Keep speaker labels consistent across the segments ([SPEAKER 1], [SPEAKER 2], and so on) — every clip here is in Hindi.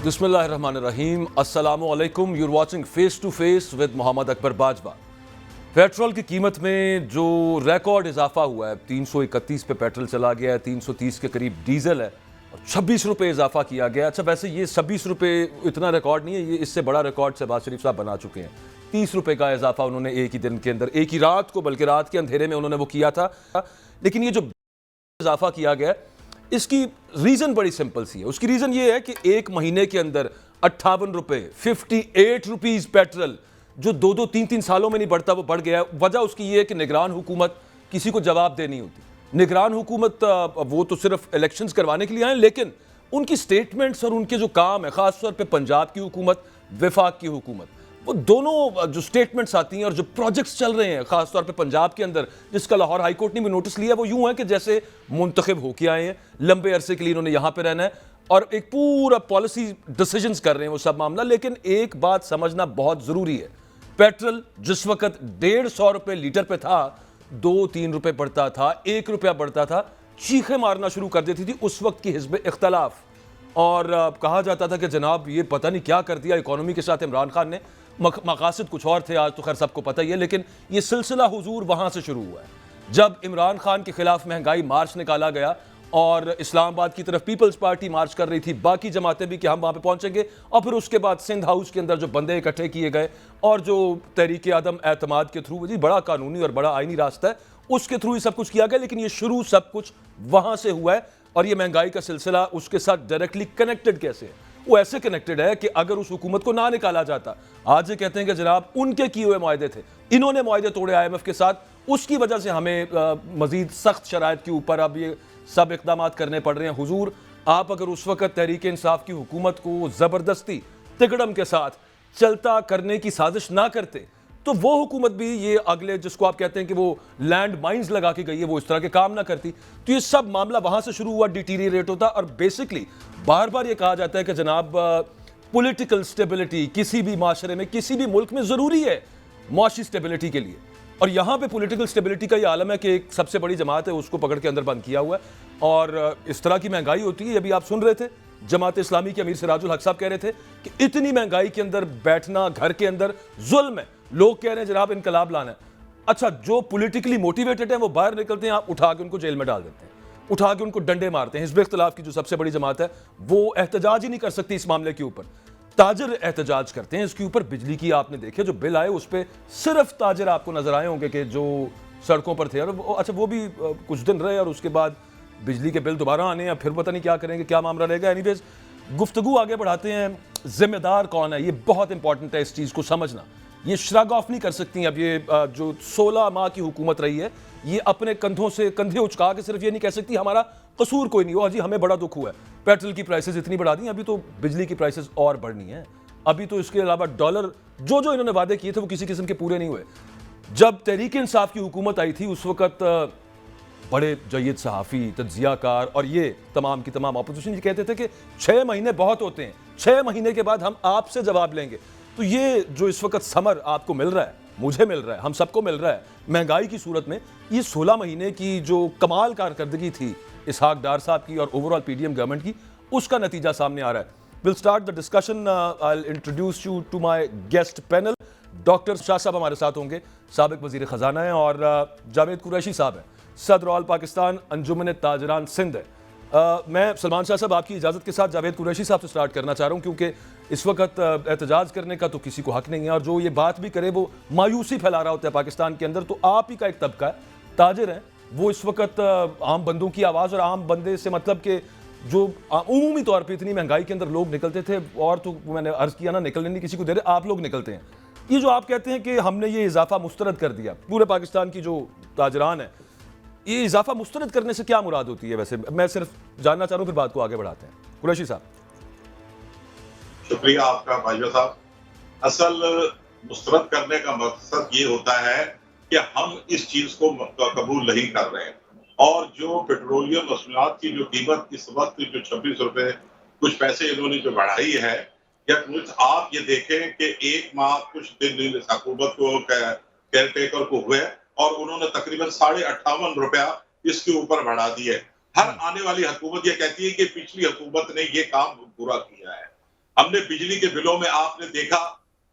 [SPEAKER 1] बिस्मिल्लाहिर्रहमानिर्रहीम, अस्सलामुअलैकुम। You're watching face to face with Mohammad Akbar Bajwa. Petrol की कीमत में जो रिकॉर्ड इजाफा हुआ है, 331 पे पेट्रोल चला गया है, 330 के करीब डीजल है और 26 रुपये इजाफा किया गया। अच्छा, वैसे ये 26 रुपये इतना रिकॉर्ड नहीं है, ये इससे बड़ा रिकॉर्ड शहबाज शरीफ साहब बना चुके हैं। 30 रुपये का इजाफा उन्होंने एक ही दिन के अंदर, एक ही रात को, बल्कि रात के अंधेरे में उन्होंने वो किया था। लेकिन ये जो इजाफा किया गया, इसकी रीजन बड़ी सिंपल सी है। उसकी रीजन ये है कि एक महीने के अंदर 58 रुपए, 58 रुपीज पेट्रोल जो 2-3 सालों में नहीं बढ़ता, वो बढ़ गया। वजह उसकी ये है कि निगरान हुकूमत किसी को जवाब देनी होती। निगरान हुकूमत वो तो सिर्फ इलेक्शंस करवाने के लिए आए, लेकिन उनकी स्टेटमेंट्स और उनके जो काम है, खासतौर पे पंजाब की हुकूमत, वफाक की हुकूमत, वो दोनों जो स्टेटमेंट्स आती हैं और जो प्रोजेक्ट्स चल रहे हैं खासतौर पे पंजाब के अंदर, जिसका लाहौर हाई कोर्ट ने भी नोटिस लिया, वो यूं है कि जैसे मुंतखब होके आए हैं, लंबे अरसे के लिए इन्होंने यहां पे रहना है और एक पूरा पॉलिसी डिसीजंस कर रहे हैं, वो सब मामला। लेकिन एक बात समझना बहुत जरूरी है, पेट्रोल जिस वक्त 150 रुपये लीटर पे था, 2-3 रुपये बढ़ता था, 1 रुपया बढ़ता था, चीखें मारना शुरू कर देती थी उस वक्त की हिज़्ब इख्तलाफ। और कहा जाता था कि जनाब ये पता नहीं क्या कर दिया इकोनॉमी के साथ इमरान खान ने, मकासद कुछ और थे, आज तो खैर सबको पता ही है। लेकिन ये सिलसिला हुजूर वहां से शुरू हुआ है जब इमरान खान के खिलाफ महंगाई मार्च निकाला गया और इस्लामाबाद की तरफ पीपल्स पार्टी मार्च कर रही थी, बाकी जमातें भी कि हम वहां पे पहुंचेंगे। और फिर उसके बाद सिंध हाउस के अंदर जो बंदे इकट्ठे किए गए और जो तहरीक आदम एतमाद के थ्रू, जी बड़ा कानूनी और बड़ा आईनी रास्ता है, उसके थ्रू ही सब कुछ किया गया। लेकिन ये शुरू सब कुछ वहां से हुआ है और ये महंगाई का सिलसिला उसके साथ डायरेक्टली कनेक्टेड कैसे है? वो ऐसे कनेक्टेड है कि अगर उस हुकूमत को ना निकाला जाता, आज ये कहते हैं कि जनाब उनके किए हुए मुआहदे थे, इन्होंने मुआहदे तोड़े IMF के साथ, उसकी वजह से हमें मजीद सख्त शराइत के ऊपर अब ये सब इकदाम करने पड़ रहे हैं। हुजूर, आप अगर उस वक्त तहरीक इंसाफ की हुकूमत को जबरदस्ती तिकड़म के साथ चलता करने की साजिश ना करते, तो वो हुकूमत भी ये अगले, जिसको आप कहते हैं कि वो लैंड माइंस लगा के गई है, वो इस तरह के काम ना करती। तो ये सब मामला वहां से शुरू हुआ, डिटीरियरेट होता। और बेसिकली बार बार ये कहा जाता है कि जनाब पॉलिटिकल स्टेबिलिटी किसी भी माशरे में, किसी भी मुल्क में ज़रूरी है मुआशी स्टेबिलिटी के लिए। और यहाँ पे पॉलिटिकल स्टेबिलिटी का ये आलम है कि एक सबसे बड़ी जमात है, उसको पकड़ के अंदर बंद किया हुआ है। और इस तरह की महंगाई होती है, अभी आप सुन रहे थे जमात इस्लामी के अमीर सिराजुल हक साहब कह रहे थे कि इतनी महंगाई के अंदर बैठना घर के अंदर जुल्म है। लोग कह रहे हैं जनाब इनकलाब लाना है। अच्छा, जो पॉलिटिकली मोटिवेटेड हैं वो बाहर निकलते हैं, आप उठा के उनको जेल में डाल देते हैं, उठा के उनको डंडे मारते हैं। हिज़्ब इख्तिलाफ की जो सबसे बड़ी जमात है वो एहतजाज ही नहीं कर सकती इस मामले के ऊपर, ताजर एहतजाज करते हैं इसके ऊपर। बिजली की आपने देखे जो बिल आए, उस पर सिर्फ ताजर आपको नजर आए होंगे कि जो सड़कों पर थे। और अच्छा, वो भी कुछ दिन रहे और उसके बाद बिजली के बिल दोबारा आने या फिर पता नहीं क्या करेंगे, क्या मामला रहेगा। एनीवेज, गुफ्तगू आगे बढ़ाते हैं। जिम्मेदार कौन है, ये बहुत इंपॉर्टेंट है इस चीज़ को समझना। ये श्रग ऑफ नहीं कर सकती अब ये जो 16 माह की हुकूमत रही है, ये अपने कंधों से कंधे उचका के सिर्फ ये नहीं कह सकती हमारा कसूर कोई नहीं हो, जी हमें बड़ा दुख हुआ है, पेट्रोल की प्राइसेस इतनी बढ़ा दी, अभी तो बिजली की प्राइसेस और बढ़नी है। अभी तो इसके अलावा डॉलर जो जो इन्होंने वादे किए थे वो किसी किस्म के पूरे नहीं हुए। जब तहरीक इंसाफ की हुकूमत आई थी उस वक्त बड़े जय्यद सहाफ़ी, तज्जियाकार और ये तमाम की तमाम अपोजिशन ये कहते थे कि 6 महीने बहुत होते हैं, 6 महीने के बाद हम आपसे जवाब लेंगे। तो ये जो इस वक्त समर आपको मिल रहा है, मुझे मिल रहा है, हम सबको मिल रहा है महंगाई की सूरत में, ये 16 महीने की जो कमाल कारकर्दगी थी इसहाक डार साहब की और ओवरऑल PDM गवर्नमेंट की, उसका नतीजा सामने आ रहा है। Will start the discussion. I will introduce you to my guest panel. Doctor Shah साहब हमारे साथ होंगे, साबिक वजीर खजाना है, और जावेद कुरैशी साहब हैं, सदर ऑल पाकिस्तान अंजुमन ताजरान सिंध है। मैं सलमान शाह साहब आपकी इजाज़त के साथ जावेद कुरैशी साहब से स्टार्ट करना चाह रहा हूँ, क्योंकि इस वक्त एहतजाज करने का तो किसी को हक नहीं है और जो ये बात भी करे वो मायूसी फैला रहा होता है पाकिस्तान के अंदर। तो आप ही का एक तबका है, ताजिर हैं, वो इस वक्त आम बंदों की आवाज़, और आम बंदे से मतलब कि जो उमूमी तौर पर इतनी महंगाई के अंदर लोग निकलते थे, और तो मैंने अर्ज़ किया ना, निकलने नहीं किसी को दे रहे, आप लोग निकलते हैं। ये जो आप कहते हैं कि हमने ये इजाफा मुस्तरद कर दिया, पूरे पाकिस्तान की जो ताजरान है, ये इजाफा मुस्तरद करने से क्या मुराद होती है? वैसे मैं सिर्फ जानना चाह रहा हूँ, फिर बात को आगे बढ़ाते हैं। कुरैशी साहब।
[SPEAKER 2] शुक्रिया आपका बाजवा साहब। असल मुस्तरद करने का मकसद ये होता है कि हम इस चीज को कबूल नहीं कर रहे हैं, और जो पेट्रोलियम मसूलात की जो कीमत इस वक्त जो 26 रुपए कुछ पैसे इन्होंने जो बढ़ाई है, या कुछ आप ये देखें कि 1 माह कुछ दिन हुकूमत को केयर टेकर को हुए और उन्होंने तकरीबन 58.5 रुपया इसके ऊपर बढ़ा दिए। हर आने वाली हुकूमत ये कहती है कि पिछली हुकूमत ने ये काम पूरा किया है। हमने बिजली के बिलों में आपने देखा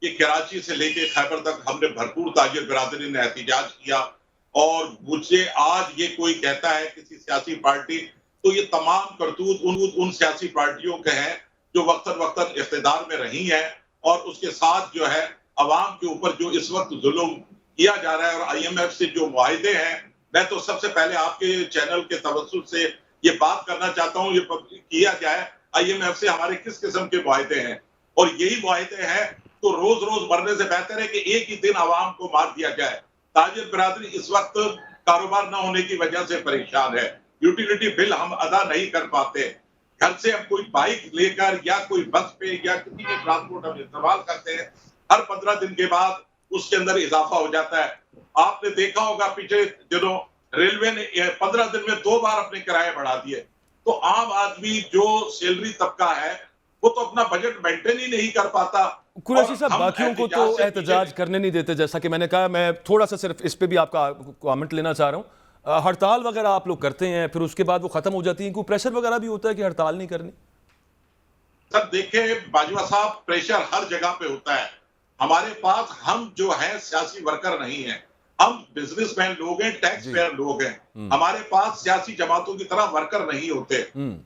[SPEAKER 2] कि कराची से लेके खैबर तक हमने भरपूर ताजिर बिरादरी ने एहतिजाज किया। और मुझे आज ये कोई कहता है किसी सियासी पार्टी, तो ये तमाम करतूत उन सियासी पार्टियों के हैं जो वक्तन वक्तन इख्तिदार में रही हैं, और उसके साथ जो है अवाम के ऊपर जो इस वक्त जुल्म किया जा रहा है। और IMF से जो मुआहिदे हैं, मैं तो सबसे पहले आपके चैनल के तवज्जुह से ये बात करना चाहता हूँ, ये किया जाए IMF से हमारे किस किस्म के मुआहिदे हैं, और यही मुआहिदे हैं तो रोज रोज मरने से बेहतर है कि एक ही दिन आवाम को मार दिया जाए। ताजिर बिरादरी इस वक्त कारोबार न होने की वजह से परेशान है, यूटिलिटी बिल हम अदा नहीं कर पाते, घर से हम कोई बाइक लेकर या कोई बस पे या किसी भी ट्रांसपोर्ट हम इस्तेमाल करते हैं, हर 15 दिन के बाद उसके अंदर इजाफा हो जाता है। आपने देखा होगा पिछले दिनों रेलवे ने 15 दिन में 2 बार अपने किराए बढ़ा दिए। तो आम आदमी जो सैलरी तबका है वो तो अपना बजट मेंटेन ही नहीं कर पाता।
[SPEAKER 1] कुरैशी
[SPEAKER 2] और
[SPEAKER 1] साहब,
[SPEAKER 2] हम
[SPEAKER 1] बाकियों को तो
[SPEAKER 2] एहतिजाज से
[SPEAKER 1] एहतजाज
[SPEAKER 2] पीछे-
[SPEAKER 1] करने नहीं देते, जैसा कि मैंने कहा। मैं थोड़ा सा सिर्फ इस पे भी आपका कमेंट लेना चाह रहा हूं। हड़ताल वगैरह आप लोग करते हैं, फिर उसके बाद वो खत्म हो जाती है, कोई प्रेशर वगैरह भी होता है कि हड़ताल नहीं करनी?
[SPEAKER 2] सर देखिए बाजवा साहब, प्रेशर हर जगह पे होता है। हमारे पास हम जो है सियासी वर्कर नहीं है, हम बिजनेसमैन लोग हैं, टैक्स
[SPEAKER 1] जी।
[SPEAKER 2] पेयर लोग हैं। हमारे पास सियासी जमातों की तरह वर्कर नहीं होते।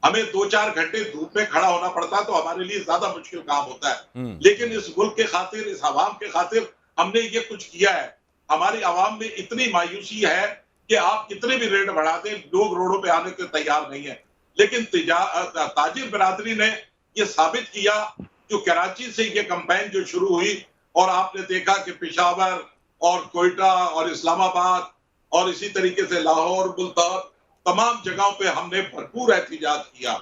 [SPEAKER 2] हमें 2-4 घंटे धूप में खड़ा होना पड़ता है तो हमारे लिए ज्यादा मुश्किल काम होता है। लेकिन इस मुल्क के खातिर, इस आवाम के खातिर हमने ये कुछ किया है। हमारी आवाम में इतनी मायूसी है कि आप कितने भी रेट बढ़ा दें, लोग रोडों पे आने के तैयार नहीं है। लेकिन ताजिर बिरादरी ने ये साबित किया, जो कराची से ये कैंपेन जो शुरू हुई, और आपने देखा कि पेशावर और कोयटा और इस्लामाबाद और इसी तरीके से लाहौर, मुल्तान, तमाम जगहों पे हमने भरपूर एहतिजाज किया।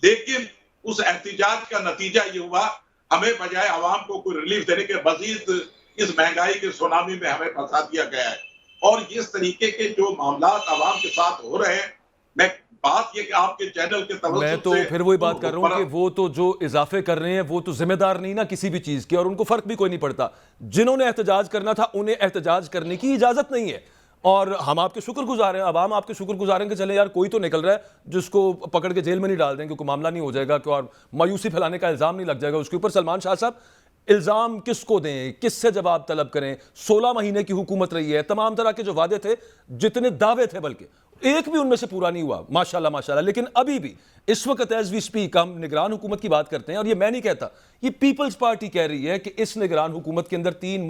[SPEAKER 2] लेकिन उस एहतिजाज का नतीजा ये हुआ, हमें बजाय आवाम को कोई रिलीफ देने के मजीद इस महंगाई के सुनामी में हमें फंसा दिया गया है। और इस तरीके के जो मामला आवाम के साथ हो रहे हैं, मैं बात ये कि आपके चैनल के
[SPEAKER 1] मैं
[SPEAKER 2] तवज्जुह
[SPEAKER 1] तो
[SPEAKER 2] से
[SPEAKER 1] फिर वही बात कर रहा हूं कि वो तो जो इजाफे कर रहे हैं वो तो जिम्मेदार नहीं ना किसी भी चीज के, और उनको फर्क भी कोई नहीं पड़ता। जिन्होंने एहतजाज करना था उन्हें एहतजाज करने की इजाजत नहीं है, और हम आपके शुक्रगुजार हैं, आवाम आपके शुक्रगुजार हैं कि चले यार कोई तो निकल रहा है जिसको पकड़ के जेल में नहीं डाल देंगे, कोई मामला नहीं हो जाएगा और मायूसी फैलाने का इल्जाम नहीं लग जाएगा उसके ऊपर। सलमान शाह साहब, इल्जाम किसको दें, किससे जवाब तलब करें? 16 महीने की हुकूमत रही है, तमाम तरह के जो वादे थे, जितने दावे थे, बल्कि एक भी उनमें से पूरा नहीं हुआ, माशाल्लाह माशाल्लाह। लेकिन अभी भी इस वक्त एज वी स्पीक हम निगरान हुकूमत की बात करते हैं, और ये मैं नहीं कहता, ये पीपल्स पार्टी कह रही है कि इस निगरान हुकूमत के अंदर 3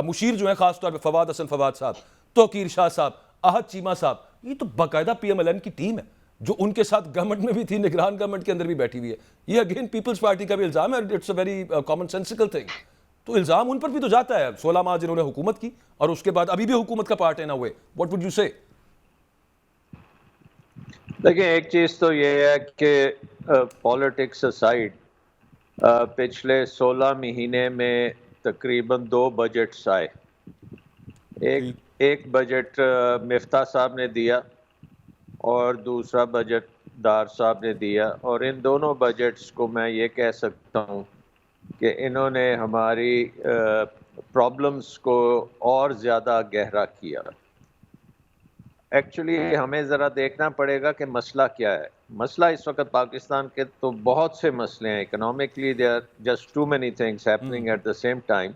[SPEAKER 1] मुशीर जो है, खासतौर पर फवाद हसन फवाद साहब, तौकीर शाह साहब, आहद चीमा साहब, ये तो बाकायदा PMLN की टीम है जो उनके साथ गवर्नमेंट में भी थी, निगरान गवर्नमेंट के अंदर भी बैठी हुई है। ये अगेन पीपल्स पार्टी का भी इल्जाम है, it's a very common sensical thing. तो इल्जाम उन पर भी तो जाता है, 16 माह जिन्होंने हुकूमत की और उसके बाद अभी भी हुकूमत का पार्ट है ना हुए। व्हाट वुड यू से?
[SPEAKER 3] देखिए, एक चीज़ तो ये है कि पॉलिटिक्स असाइड, पिछले 16 महीने में तकरीबन 2 बजट्स आए। एक बजट मिफ्ता साहब ने दिया और दूसरा बजट दार साहब ने दिया, और इन दोनों बजट्स को मैं ये कह सकता हूँ कि इन्होंने हमारी प्रॉब्लम्स को और ज़्यादा गहरा किया। एक्चुअली हमें ज़रा देखना पड़ेगा कि मसला क्या है। मसला इस वक्त पाकिस्तान के तो बहुत से मसले हैं। Economically there are just too many things happening at the same time.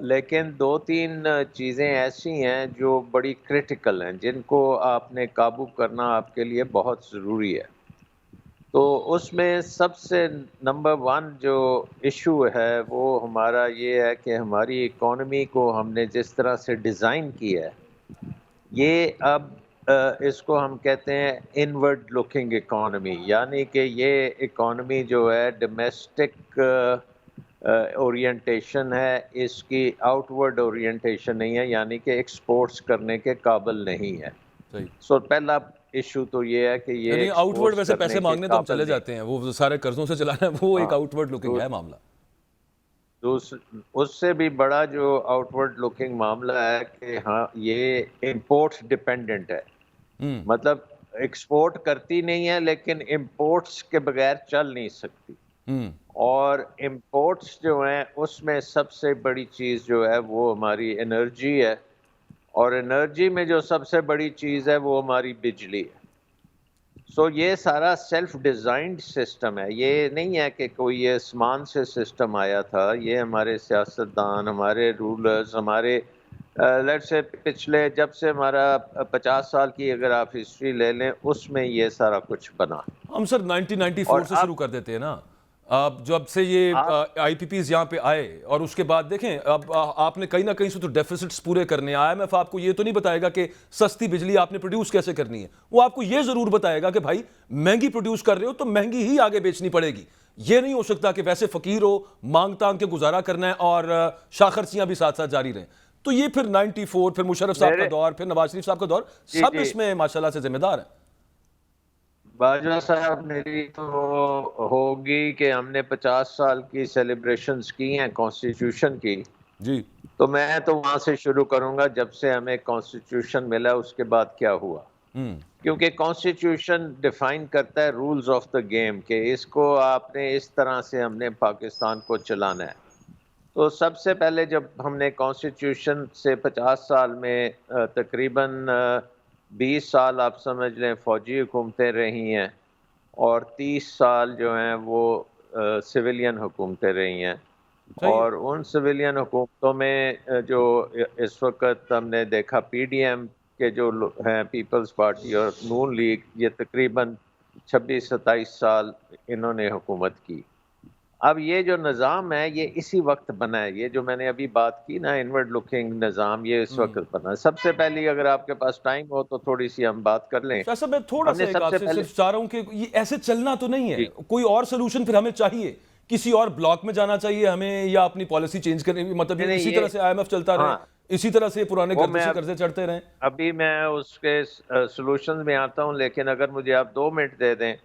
[SPEAKER 3] लेकिन 2-3 चीज़ें ऐसी हैं जो बड़ी क्रिटिकल हैं, जिनको आपने काबू करना आपके लिए बहुत ज़रूरी है। तो उसमें सबसे नंबर 1 जो इशू है वो हमारा ये है कि हमारी इकॉनमी को हमने जिस तरह से डिज़ाइन किया है, ये अब इसको हम कहते हैं इनवर्ड लुकिंग इकॉनमी, यानी कि ये इकॉनमी जो है डोमेस्टिक ओरिएंटेशन है, इसकी आउटवर्ड ओरिएंटेशन नहीं है, यानी कि एक्सपोर्ट्स करने के काबिल नहीं है।
[SPEAKER 1] सही।
[SPEAKER 3] सो पहला इशू तो ये है कि ये
[SPEAKER 1] आउटवर्ड वैसे
[SPEAKER 3] करने
[SPEAKER 1] पैसे
[SPEAKER 3] के
[SPEAKER 1] मांगने तो हम
[SPEAKER 3] काबिल
[SPEAKER 1] चले
[SPEAKER 3] नहीं।
[SPEAKER 1] जाते हैं, वो सारे कर्जों से चलाना है, वो एक
[SPEAKER 3] हाँ।
[SPEAKER 1] आउटवर्ड लुकिंग है मामला।
[SPEAKER 3] उससे भी बड़ा जो आउटवर्ड लुकिंग मामला है कि हाँ, ये इम्पोर्ट्स डिपेंडेंट है। मतलब एक्सपोर्ट करती नहीं है, लेकिन इम्पोर्ट्स के बगैर चल नहीं सकती। और इम्पोर्ट्स जो हैं उसमें सबसे बड़ी चीज़ जो है वो हमारी एनर्जी है, और एनर्जी में जो सबसे बड़ी चीज़ है वो हमारी बिजली है। सो ये सारा सेल्फ डिज़ाइंड सिस्टम है, ये नहीं है कि कोई ये आसमान से सिस्टम आया था। ये हमारे सियासतदान, हमारे रूलर्स, हमारे लेट्स से पिछले जब से हमारा 50 साल की अगर आप हिस्ट्री ले लें, उसमें ये सारा कुछ बना।
[SPEAKER 1] हम सर 1994
[SPEAKER 3] और
[SPEAKER 1] से शुरू कर देते हैं ना। अब जब से ये
[SPEAKER 3] आप
[SPEAKER 1] आईपीपीज यहाँ पे आए और उसके बाद देखें, अब आपने कहीं ना कहीं से तो डेफिसिट्स पूरे करने, आईएमएफ आपको ये तो नहीं बताएगा कि सस्ती बिजली आपने प्रोड्यूस कैसे करनी है। वो आपको ये जरूर बताएगा कि भाई महंगी प्रोड्यूस कर रहे हो तो महंगी ही आगे बेचनी पड़ेगी। ये नहीं हो सकता कि वैसे फकीर हो, मांग तांग के गुजारा करना है और शाखर्चियां भी साथ साथ जारी रहें। तो ये फिर 94, फिर मुशर्रफ साहब का
[SPEAKER 3] मेरे
[SPEAKER 1] दौर, फिर नवाज शरीफ साहब का दौर,
[SPEAKER 3] जी
[SPEAKER 1] सब
[SPEAKER 3] जी
[SPEAKER 1] इसमें माशाल्लाह से जिम्मेदार है।
[SPEAKER 3] बाजवा साहब, मेरी तो होगी कि हमने 50 साल की सेलिब्रेशंस की हैं कॉन्स्टिट्यूशन की।
[SPEAKER 1] जी।
[SPEAKER 3] तो मैं तो वहां से शुरू करूंगा जब से हमें कॉन्स्टिट्यूशन मिला, उसके बाद क्या हुआ।
[SPEAKER 1] हम्म।
[SPEAKER 3] क्योंकि कॉन्स्टिट्यूशन डिफाइन करता है रूल्स ऑफ द गेम, कि इसको आपने इस तरह से हमने पाकिस्तान को चलाना है। तो सबसे पहले जब हमने कॉन्स्टिट्यूशन से 50 साल में तकरीबन 20 साल आप समझ लें फौजी हुकूमतें रही हैं, और 30 साल जो हैं वो सिविलियन हुकूमतें रही हैं।
[SPEAKER 1] सही है।
[SPEAKER 3] और उन सिविलियन हुकूमतों में जो इस वक्त हमने देखा, पीडीएम के जो हैं, पीपल्स पार्टी और नून लीग, ये तकरीबन 26-27 साल इन्होंने हुकूमत की। अब ये जो निज़ाम है ये इसी वक्त बना है। ये जो मैंने अभी बात की ना, इनवर्ड लुकिंग निज़ाम, ये इस वक्त बना है। सबसे पहले अगर आपके पास टाइम हो तो थोड़ी सी हम बात कर लें।
[SPEAKER 1] शाह साहब, मैं थोड़ा सा
[SPEAKER 3] हमने
[SPEAKER 1] एक
[SPEAKER 3] सबसे
[SPEAKER 1] आपसे
[SPEAKER 3] पहले
[SPEAKER 1] सिर्फ चाह रहा हूं कि ये ऐसे चलना तो नहीं है,
[SPEAKER 3] जी
[SPEAKER 1] कोई और सोल्यूशन फिर हमें चाहिए, किसी और ब्लॉक में जाना चाहिए हमें, या अपनी पॉलिसी चेंज करनी, मतलब
[SPEAKER 3] नहीं
[SPEAKER 1] ये
[SPEAKER 3] नहीं
[SPEAKER 1] इसी
[SPEAKER 3] ये
[SPEAKER 1] तरह से आईएमएफ चलता रहे,
[SPEAKER 3] हाँ,
[SPEAKER 1] इसी तरह से पुराने
[SPEAKER 3] वो
[SPEAKER 1] कर्जे
[SPEAKER 3] मैं
[SPEAKER 1] से कर्जे चढ़ते रहें।
[SPEAKER 3] अभी मैं उसके सॉल्यूशंस में आता हूँ, लेकिन अगर मुझे आप 2 मिनट दे दें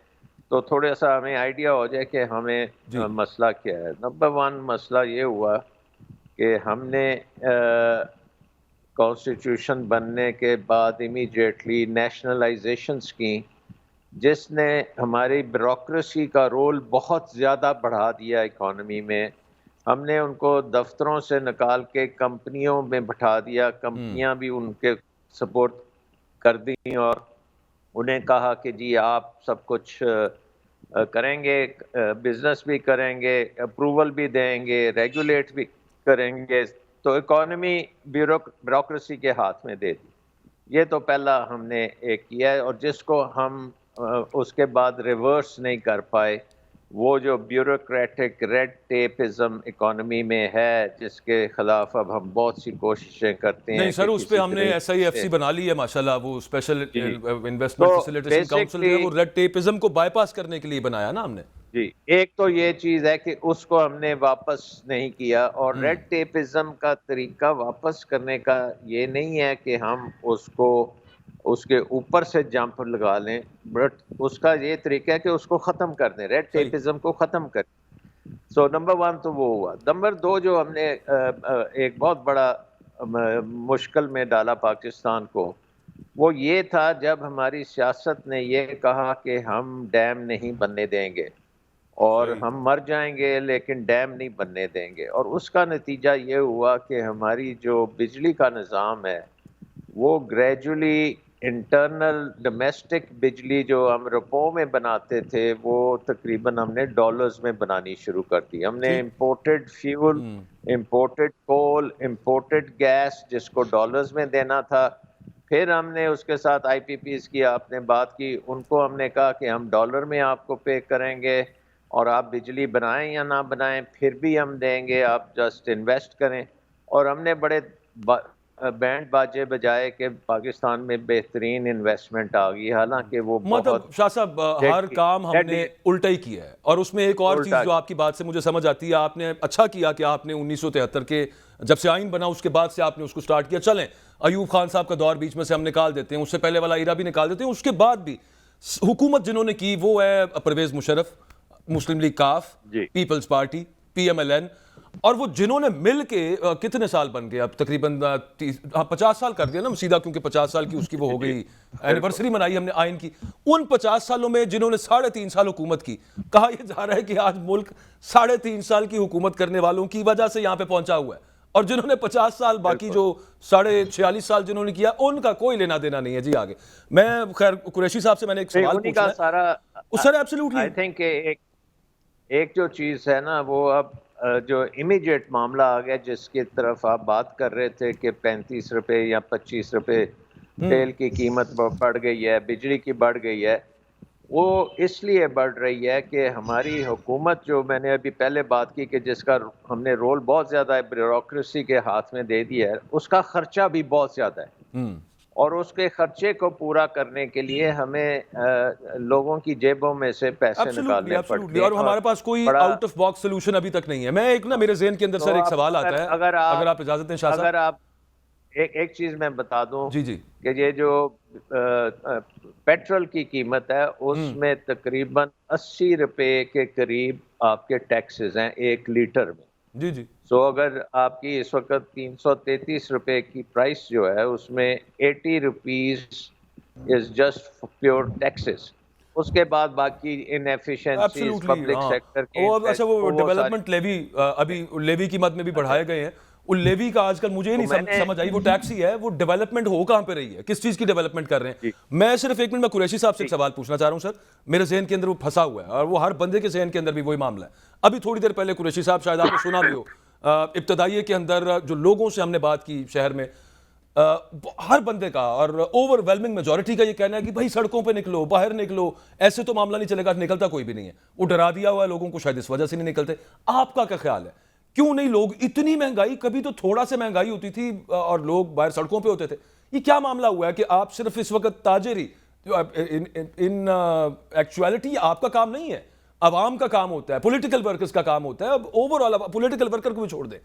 [SPEAKER 3] तो थोड़ा सा हमें आइडिया हो जाए कि हमें
[SPEAKER 1] जी।
[SPEAKER 3] मसला क्या है। नंबर 1 मसला ये हुआ कि हमने कॉन्स्टिट्यूशन बनने के बाद इमीडिएटली नेशनलाइजेशंस की, जिसने हमारी ब्यूरोक्रेसी का रोल बहुत ज़्यादा बढ़ा दिया इकॉनमी में। हमने उनको दफ्तरों से निकाल के कंपनियों में बिठा दिया,
[SPEAKER 1] हम्म।
[SPEAKER 3] कंपनियां भी उनके सपोर्ट कर दी, और उन्हें कहा कि जी आप सब कुछ करेंगे, बिजनेस भी करेंगे, अप्रूवल भी देंगे, रेगुलेट भी करेंगे। तो इकॉनमी ब्यूरोक्रेसी के हाथ में दे दी। ये तो पहला हमने एक किया है, और जिसको हम उसके बाद रिवर्स नहीं कर पाए। वो जो ब्यूरोक्रेटिक रेड टेपिज्म इकॉनमी में है, जिसके खिलाफ अब हम बहुत सी कोशिशें करते
[SPEAKER 1] नहीं
[SPEAKER 3] हैं कि
[SPEAKER 1] सर, उस पे
[SPEAKER 3] किसी
[SPEAKER 1] हमने
[SPEAKER 3] तरीके से
[SPEAKER 1] SIFC बना ली है माशाल्लाह, वो स्पेशल
[SPEAKER 3] जी। तो
[SPEAKER 1] इन्वेस्टमेंट फैसिलिटेशन काउंसिल जो
[SPEAKER 3] बेसिकली
[SPEAKER 1] है वो रेड टेपिज्म को बाईपास करने के लिए बनाया ना हमने।
[SPEAKER 3] जी, एक तो ये चीज़ है कि उसको हमने वापस नहीं किया, और
[SPEAKER 1] हम्म।
[SPEAKER 3] रेड टेपिज्म का तरीका वापस करने का ये नहीं है कि हम उसको उसके ऊपर से जंप लगा लें, बट उसका ये तरीका है कि उसको ख़त्म कर दें, रेड
[SPEAKER 1] सही।
[SPEAKER 3] टेपिज्म को ख़त्म कर। सो नंबर 1 तो वो हुआ। नंबर 2 जो हमने एक बहुत बड़ा मुश्किल में डाला पाकिस्तान को, वो ये था जब हमारी सियासत ने ये कहा कि हम डैम नहीं बनने देंगे, और
[SPEAKER 1] सही।
[SPEAKER 3] हम मर जाएंगे लेकिन डैम नहीं बनने देंगे। और उसका नतीजा ये हुआ कि हमारी जो बिजली का निज़ाम है वो ग्रेजुअली इंटरनल डोमेस्टिक बिजली जो हम रुपयों में बनाते थे, वो तकरीबन हमने डॉलर्स में बनानी शुरू कर दी। हमने
[SPEAKER 1] ठीक।
[SPEAKER 3] इंपोर्टेड फ्यूल,
[SPEAKER 1] हम्म।
[SPEAKER 3] इंपोर्टेड कोल, इंपोर्टेड गैस, जिसको डॉलर्स में देना था। फिर हमने उसके साथ आईपीपीज की आपने बात की, उनको हमने कहा कि हम डॉलर में आपको पे करेंगे, और आप बिजली बनाएं या ना बनाएं फिर भी हम देंगे, आप जस्ट इन्वेस्ट करें। और हमने बड़े बैंड बाजे बजाए कि पाकिस्तान में बेहतरीन इन्वेस्टमेंट आ गई, हालांकि वो
[SPEAKER 1] मतलब
[SPEAKER 3] बहुत
[SPEAKER 1] शाह साहब, हर काम हमने
[SPEAKER 3] डेडली
[SPEAKER 1] उल्टा ही किया है। और उसमें एक और चीज़
[SPEAKER 3] उल्टा।
[SPEAKER 1] जो आपकी बात से मुझे समझ आती है, आपने अच्छा किया कि आपने 1973 के जब से आइन बना उसके बाद से आपने उसको स्टार्ट किया। चलें, अयूब खान साहब का दौर बीच में से हम निकाल देते हैं, उससे पहले वाला इरा भी निकाल देते हैं, उसके बाद भी हुकूमत जिन्होंने की वो है परवेज मुशर्रफ, मुस्लिम लीग काफ,
[SPEAKER 3] जी
[SPEAKER 1] पीपल्स पार्टी, PMLN, और वो जिन्होंने मिल के कितने साल बन गए, अब तकरीबन 50 साल कर दिया ना सीधा, क्योंकि 50 साल की उसकी वो हो गई, एनिवर्सरी मनाई हमने आइन की। उन 50 सालों में जिन्होंने 3.5 साल हुकूमत की, कहा यह जा रहा है कि आज मुल्क 3.5 साल की हुकूमत करने वालों की वजह से यहां पे पहुंचा हुआ है। और जिन्होंने 50 साल बाकी जो 46.5 साल जिन्होंने किया उनका कोई लेना देना नहीं है। जी आगे मैं खैर कुरैशी साहब से मैंने एक सवाल
[SPEAKER 3] उन्हीं का
[SPEAKER 1] पूछना है।
[SPEAKER 3] सारा
[SPEAKER 1] सर एब्सोल्युटली
[SPEAKER 3] आई थिंक एक जो चीज़ है ना वो अब जो इमीडिएट मामला आ गया जिसकी तरफ आप बात कर रहे थे कि 35 रुपए या 25 रुपए तेल की कीमत बढ़ गई है, बिजली की बढ़ गई है। वो इसलिए बढ़ रही है कि हमारी हुकूमत, जो मैंने अभी पहले बात की कि जिसका हमने रोल बहुत ज़्यादा है, ब्यूरोक्रेसी के हाथ में दे दिया है, उसका खर्चा भी बहुत ज़्यादा है और उसके खर्चे को पूरा करने के लिए हमें लोगों की जेबों में से पैसे निकालने पड़ते हैं
[SPEAKER 1] और हमारे पास कोई आउट ऑफ बॉक्स सोल्यूशन अभी तक नहीं है। मैं एक ना मेरे ज़हन के अंदर
[SPEAKER 3] तो
[SPEAKER 1] सर एक सवाल आता है, अगर आप इजाजत दें शाह साहब।
[SPEAKER 3] अगर आप एक चीज मैं बता दूं
[SPEAKER 1] जी जी
[SPEAKER 3] कि ये जो पेट्रोल की कीमत है उसमें तकरीबन 80 रुपए के करीब आपके टैक्सेस हैं 1 लीटर में।
[SPEAKER 1] जी जी
[SPEAKER 3] सो अगर आपकी इस वक्त 333 रुपए की प्राइस जो है उसमें 80 rupees is just pure taxes. उसके बाद बाकी इनएफिशिएंसीज पब्लिक सेक्टर के
[SPEAKER 1] और अच्छा वो डेवलपमेंट लेवी, अभी लेवी की मद में भी बढ़ाए गए हैं। वो लेवी का आजकल मुझे नहीं समझ आई, वो टैक्स ही है, वो डेवलपमेंट हो कहां पे रही है, किस चीज की डेवलपमेंट कर रहे हैं। मैं सिर्फ एक मिनट में कुरैशी साहब से एक सवाल पूछना चाह रहा हूं सर, मेरे जहन के अंदर वो फंसा हुआ है और वो हर बंदे के जहन के अंदर भी वही मामला है। अभी थोड़ी देर पहले कुरैशी साहब, शायद आपने सुना भी हो, इब्तदाइये के अंदर जो लोगों से हमने बात की शहर में, हर बंदे का और ओवरवेलमिंग मेजॉरिटी का ये कहना है कि भाई सड़कों पे निकलो, बाहर निकलो, ऐसे तो मामला नहीं चलेगा। निकलता कोई भी नहीं है, वो डरा दिया हुआ है लोगों को, शायद इस वजह से नहीं निकलते। आपका क्या ख्याल है, क्यों नहीं लोग, इतनी महंगाई, कभी तो थोड़ा सा महंगाई होती थी और लोग बाहर सड़कों पे होते थे, ये क्या मामला हुआ है कि आप सिर्फ इस वक्त ताजरी, इन एक्चुअलिटी आपका काम नहीं है, अवाम का काम होता है, पॉलिटिकल वर्कर्स का काम होता है। अब ओवरऑल पॉलिटिकल वर्कर को भी छोड़ दें,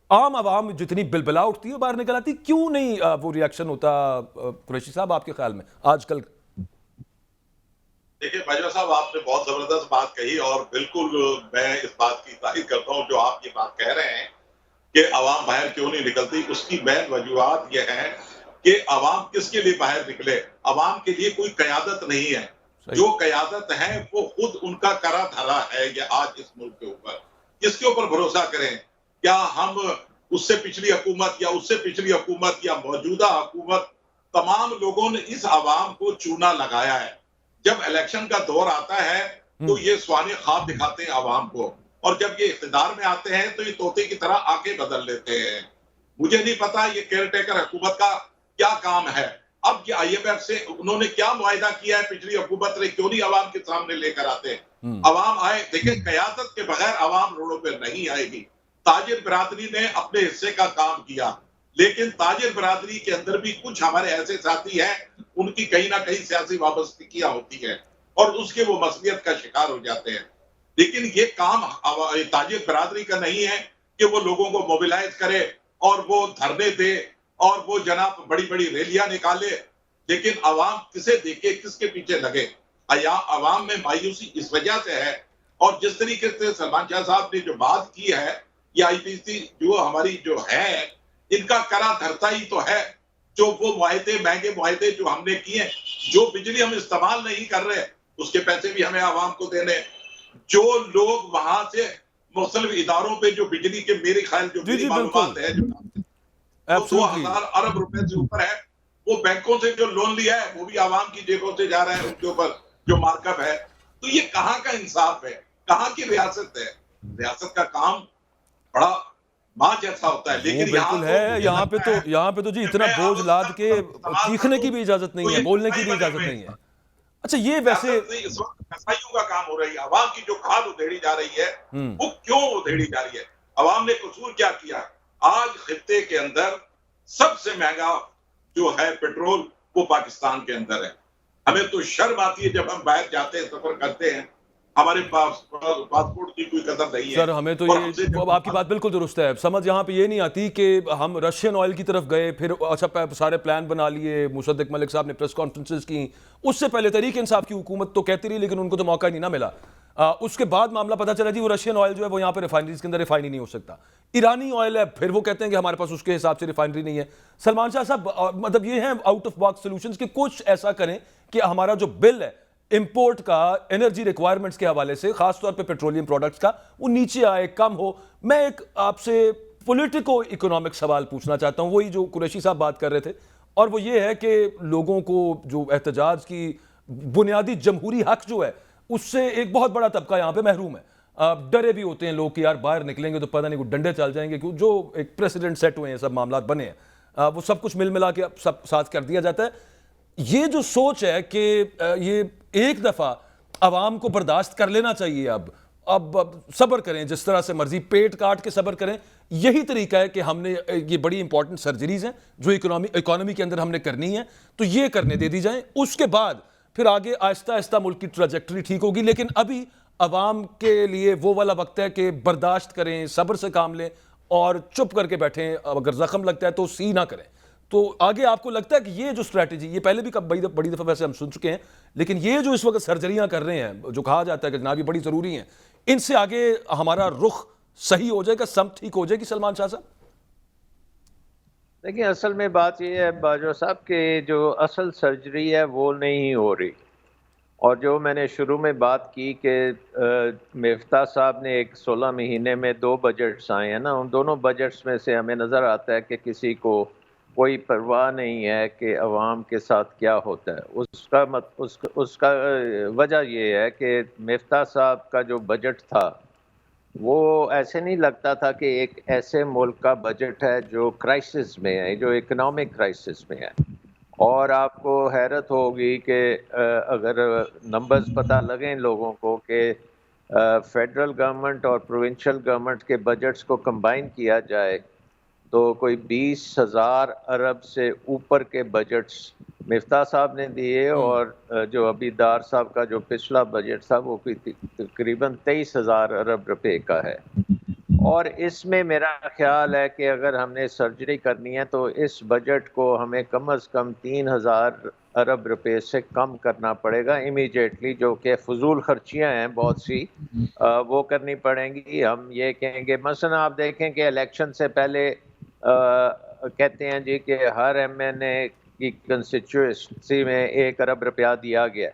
[SPEAKER 1] आम आवाम जितनी बिलबिला उठती है बाहर निकल आती, क्यों नहीं वो रिएक्शन होता कुरैशी साहब आपके ख्याल में आजकल?
[SPEAKER 2] देखिए बाजवा साहब, आपने बहुत जबरदस्त बात कही और बिल्कुल मैं इस बात की तारीफ करता हूँ जो आप ये बात कह रहे हैं कि अवाम बाहर क्यों नहीं निकलती। उसकी मेन वजूहत ये है कि अवाम किसके लिए बाहर निकले। अवाम के लिए कोई कयादत नहीं है, जो कयादत है वो खुद उनका करा धरा है। ये आज इस मुल्क के ऊपर किसके ऊपर भरोसा करें? क्या हम उससे पिछली हुकूमत या उससे पिछली हुकूमत या मौजूदा हुकूमत, तमाम लोगों ने इस अवाम को चूना लगाया है। जब इलेक्शन का दौर आता है तो ये स्वाने ख्वाब दिखाते हैं अवाम को, और जब ये इख्तिदार में आते हैं तो ये तोते की तरह आंखें बदल लेते हैं। मुझे नहीं पता ये केयर टेकर हुकूमत का क्या काम है। अब ये IMF से उन्होंने क्या मुआहिदा किया है, पिछली हुकूमत ने क्यों नहीं अवाम के सामने लेकर आते? अवाम आए। देखिए, कयादत के बगैर अवाम रोडों पर नहीं आएगी। ताजिर बिरादरी ने अपने हिस्से का काम किया, लेकिन ताजिर बिरादरी के अंदर भी कुछ हमारे ऐसे साथी हैं, उनकी कहीं ना कहीं सियासी वाबस्तगियां होती है और उसके वो मसलियत का शिकार हो जाते हैं। लेकिन ये काम ताजिर बिरादरी का नहीं है कि वो लोगों को मोबिलाइज करे और वो धरने दे और वो जनाब बड़ी बड़ी रैलियां निकाले। लेकिन अवाम किसे देखे, किसके पीछे लगे? अवाम में मायूसी इस वजह से है। और जिस तरीके से सलमान शाह साहब ने जो बात की है, ये IPC जो हमारी जो है, इनका करा धरता ही तो है। जो वो मुआहदे, महंगे मुआहदे जो हमने किए, जो बिजली हम इस्तेमाल नहीं कर रहे उसके पैसे भी हमें आवाम को देने। जो लोग वहां से मुख्तलिफ इदारों पे जो बिजली के, मेरे ख्याल जो मेरी मालूमात है, जो 2,000 अरब रुपए से ऊपर है, वो बैंकों से जो लोन लिया है वो भी आवाम की जेबों से जा रहा है, उनके ऊपर जो मार्कअप है। तो ये कहाँ का इंसाफ है, कहाँ की रियासत है? रियासत का काम बड़ा माँ जैसा होता है, लेकिन
[SPEAKER 1] बिल्कुल है। यहाँ पे तो जी इतना बोझ लाद के चीखने की भी इजाजत नहीं है, बोलने की भी इजाजत नहीं है। अच्छा, ये वैसे
[SPEAKER 2] इस वक्त कसाईयों का काम हो रही है। अवाम की जो खाल उधेड़ी जा रही है, वो क्यों उधेड़ी जा रही है? अवाम ने कसूर क्या किया? आज खित्ते के अंदर सबसे महंगा जो है पेट्रोल, वो पाकिस्तान के अंदर है। हमें तो शर्म आती है जब हम बाहर जाते हैं, सफर करते हैं, हमारे पास पासपोर्ट की कोई कदर नहीं है।
[SPEAKER 1] सर हमें तो ये, अब आपकी बात बिल्कुल दुरुस्त है, समझ यहाँ पे ये नहीं आती कि हम रशियन ऑयल की तरफ गए, फिर अच्छा सारे प्लान बना लिए, मुसद्दिक मलिक साहब ने प्रेस कॉन्फ्रेंसेस की, उससे पहले तहरीक इंसाफ की हुकूमत तो कहती रही, लेकिन उनको तो मौका ही नहीं ना मिला। उसके बाद मामला पता चला जी वो रशियन ऑयल जो है वो यहाँ पे रिफाइनरीज के अंदर रिफाइन ही नहीं हो सकता, ईरानी ऑयल है, फिर वो कहते हैं कि हमारे पास उसके हिसाब से रिफाइनरी नहीं है। सलमान शाह साहब, मतलब ये है आउट ऑफ बॉक्स सोल्यूशंस कि कुछ ऐसा करें कि हमारा जो बिल है इंपोर्ट का एनर्जी रिक्वायरमेंट्स के हवाले से, खासतौर पे पेट्रोलियम प्रोडक्ट्स का, वो नीचे आए, कम हो। मैं एक आपसे पॉलिटिको इकोनॉमिक सवाल पूछना चाहता हूं, वही जो कुरैशी साहब बात कर रहे थे, और वो ये है कि लोगों को जो एहतजाज की बुनियादी जमहूरी हक जो है उससे एक बहुत बड़ा तबका यहाँ पे महरूम है। डरे भी होते हैं लोग कि यार बाहर निकलेंगे तो पता नहीं वो डंडे चल जाएंगे, क्यों जो एक प्रेसिडेंट सेट हुए हैं, सब मामला बने हैं, वो सब कुछ मिल मिला के अब सब साथ कर दिया जाता है। ये जो सोच है कि ये एक दफ़ा आवाम को बर्दाश्त कर लेना चाहिए, अब सब्र करें, जिस तरह से मर्जी पेट काट के सब्र करें, यही तरीका है कि हमने ये बड़ी इंपॉर्टेंट सर्जरीज हैं जो इकोनॉमी के अंदर हमने करनी है, तो ये करने दे दी जाए, उसके बाद फिर आगे आहिस्ता आहिस्ता मुल्क की ट्रैजेक्टरी ठीक होगी। लेकिन अभी अवाम के लिए वो वाला वक्त है कि बर्दाश्त करें, सब्र से काम लें और चुप करके बैठें, अगर जख्म लगता है तो सी ना करें। तो आगे आपको लगता है कि ये जो स्ट्रैटेजी, ये पहले भी बड़ी दफ़ा वैसे हम सुन चुके हैं, लेकिन ये जो इस वक्त सर्जरियां कर रहे हैं, जो कहा जाता है कि जनाब ये बड़ी ज़रूरी हैं, इनसे आगे हमारा रुख सही हो जाएगा, सब ठीक हो जाएगी सलमान शाह साहब?
[SPEAKER 3] देखिए, असल में बात यह है बाजवा साहब कि जो असल सर्जरी है वो नहीं हो रही। और जो मैंने शुरू में बात की कि मिफ्ता साहब ने एक 16 महीने में 2 बजट्स आए हैं ना, उन दोनों बजट्स में से हमें नज़र आता है कि किसी को कोई परवाह नहीं है कि अवाम के साथ क्या होता है। उसका वजह ये है कि मिफ्ता साहब का जो बजट था वो ऐसे नहीं लगता था कि एक ऐसे मुल्क का बजट है जो क्राइसिस में है, जो इकोनॉमिक क्राइसिस में है। और आपको हैरत होगी कि अगर नंबर्स पता लगें लोगों को कि फेडरल गवर्नमेंट और प्रोविंशियल गवर्नमेंट के बजट्स को कंबाइन किया जाए तो कोई 20,000 अरब से ऊपर के बजट्स मिफ्ता साहब ने दिए, और जो अभी दार साहब का जो पिछला बजट था वो तकरीबन 23,000 अरब रुपए का है। और इसमें मेरा ख्याल है कि अगर हमने सर्जरी करनी है तो इस बजट को हमें कम से कम 3,000 अरब रुपए से कम करना पड़ेगा इमीडिएटली, जो कि फजूल खर्चियाँ हैं बहुत सी, वो करनी पड़ेंगी। हम ये कहेंगे, मसलन आप देखें कि इलेक्शन से पहले कहते हैं जी कि हर एमएनए की कंस्टिट्यूएंसी में 1 अरब रुपया दिया गया।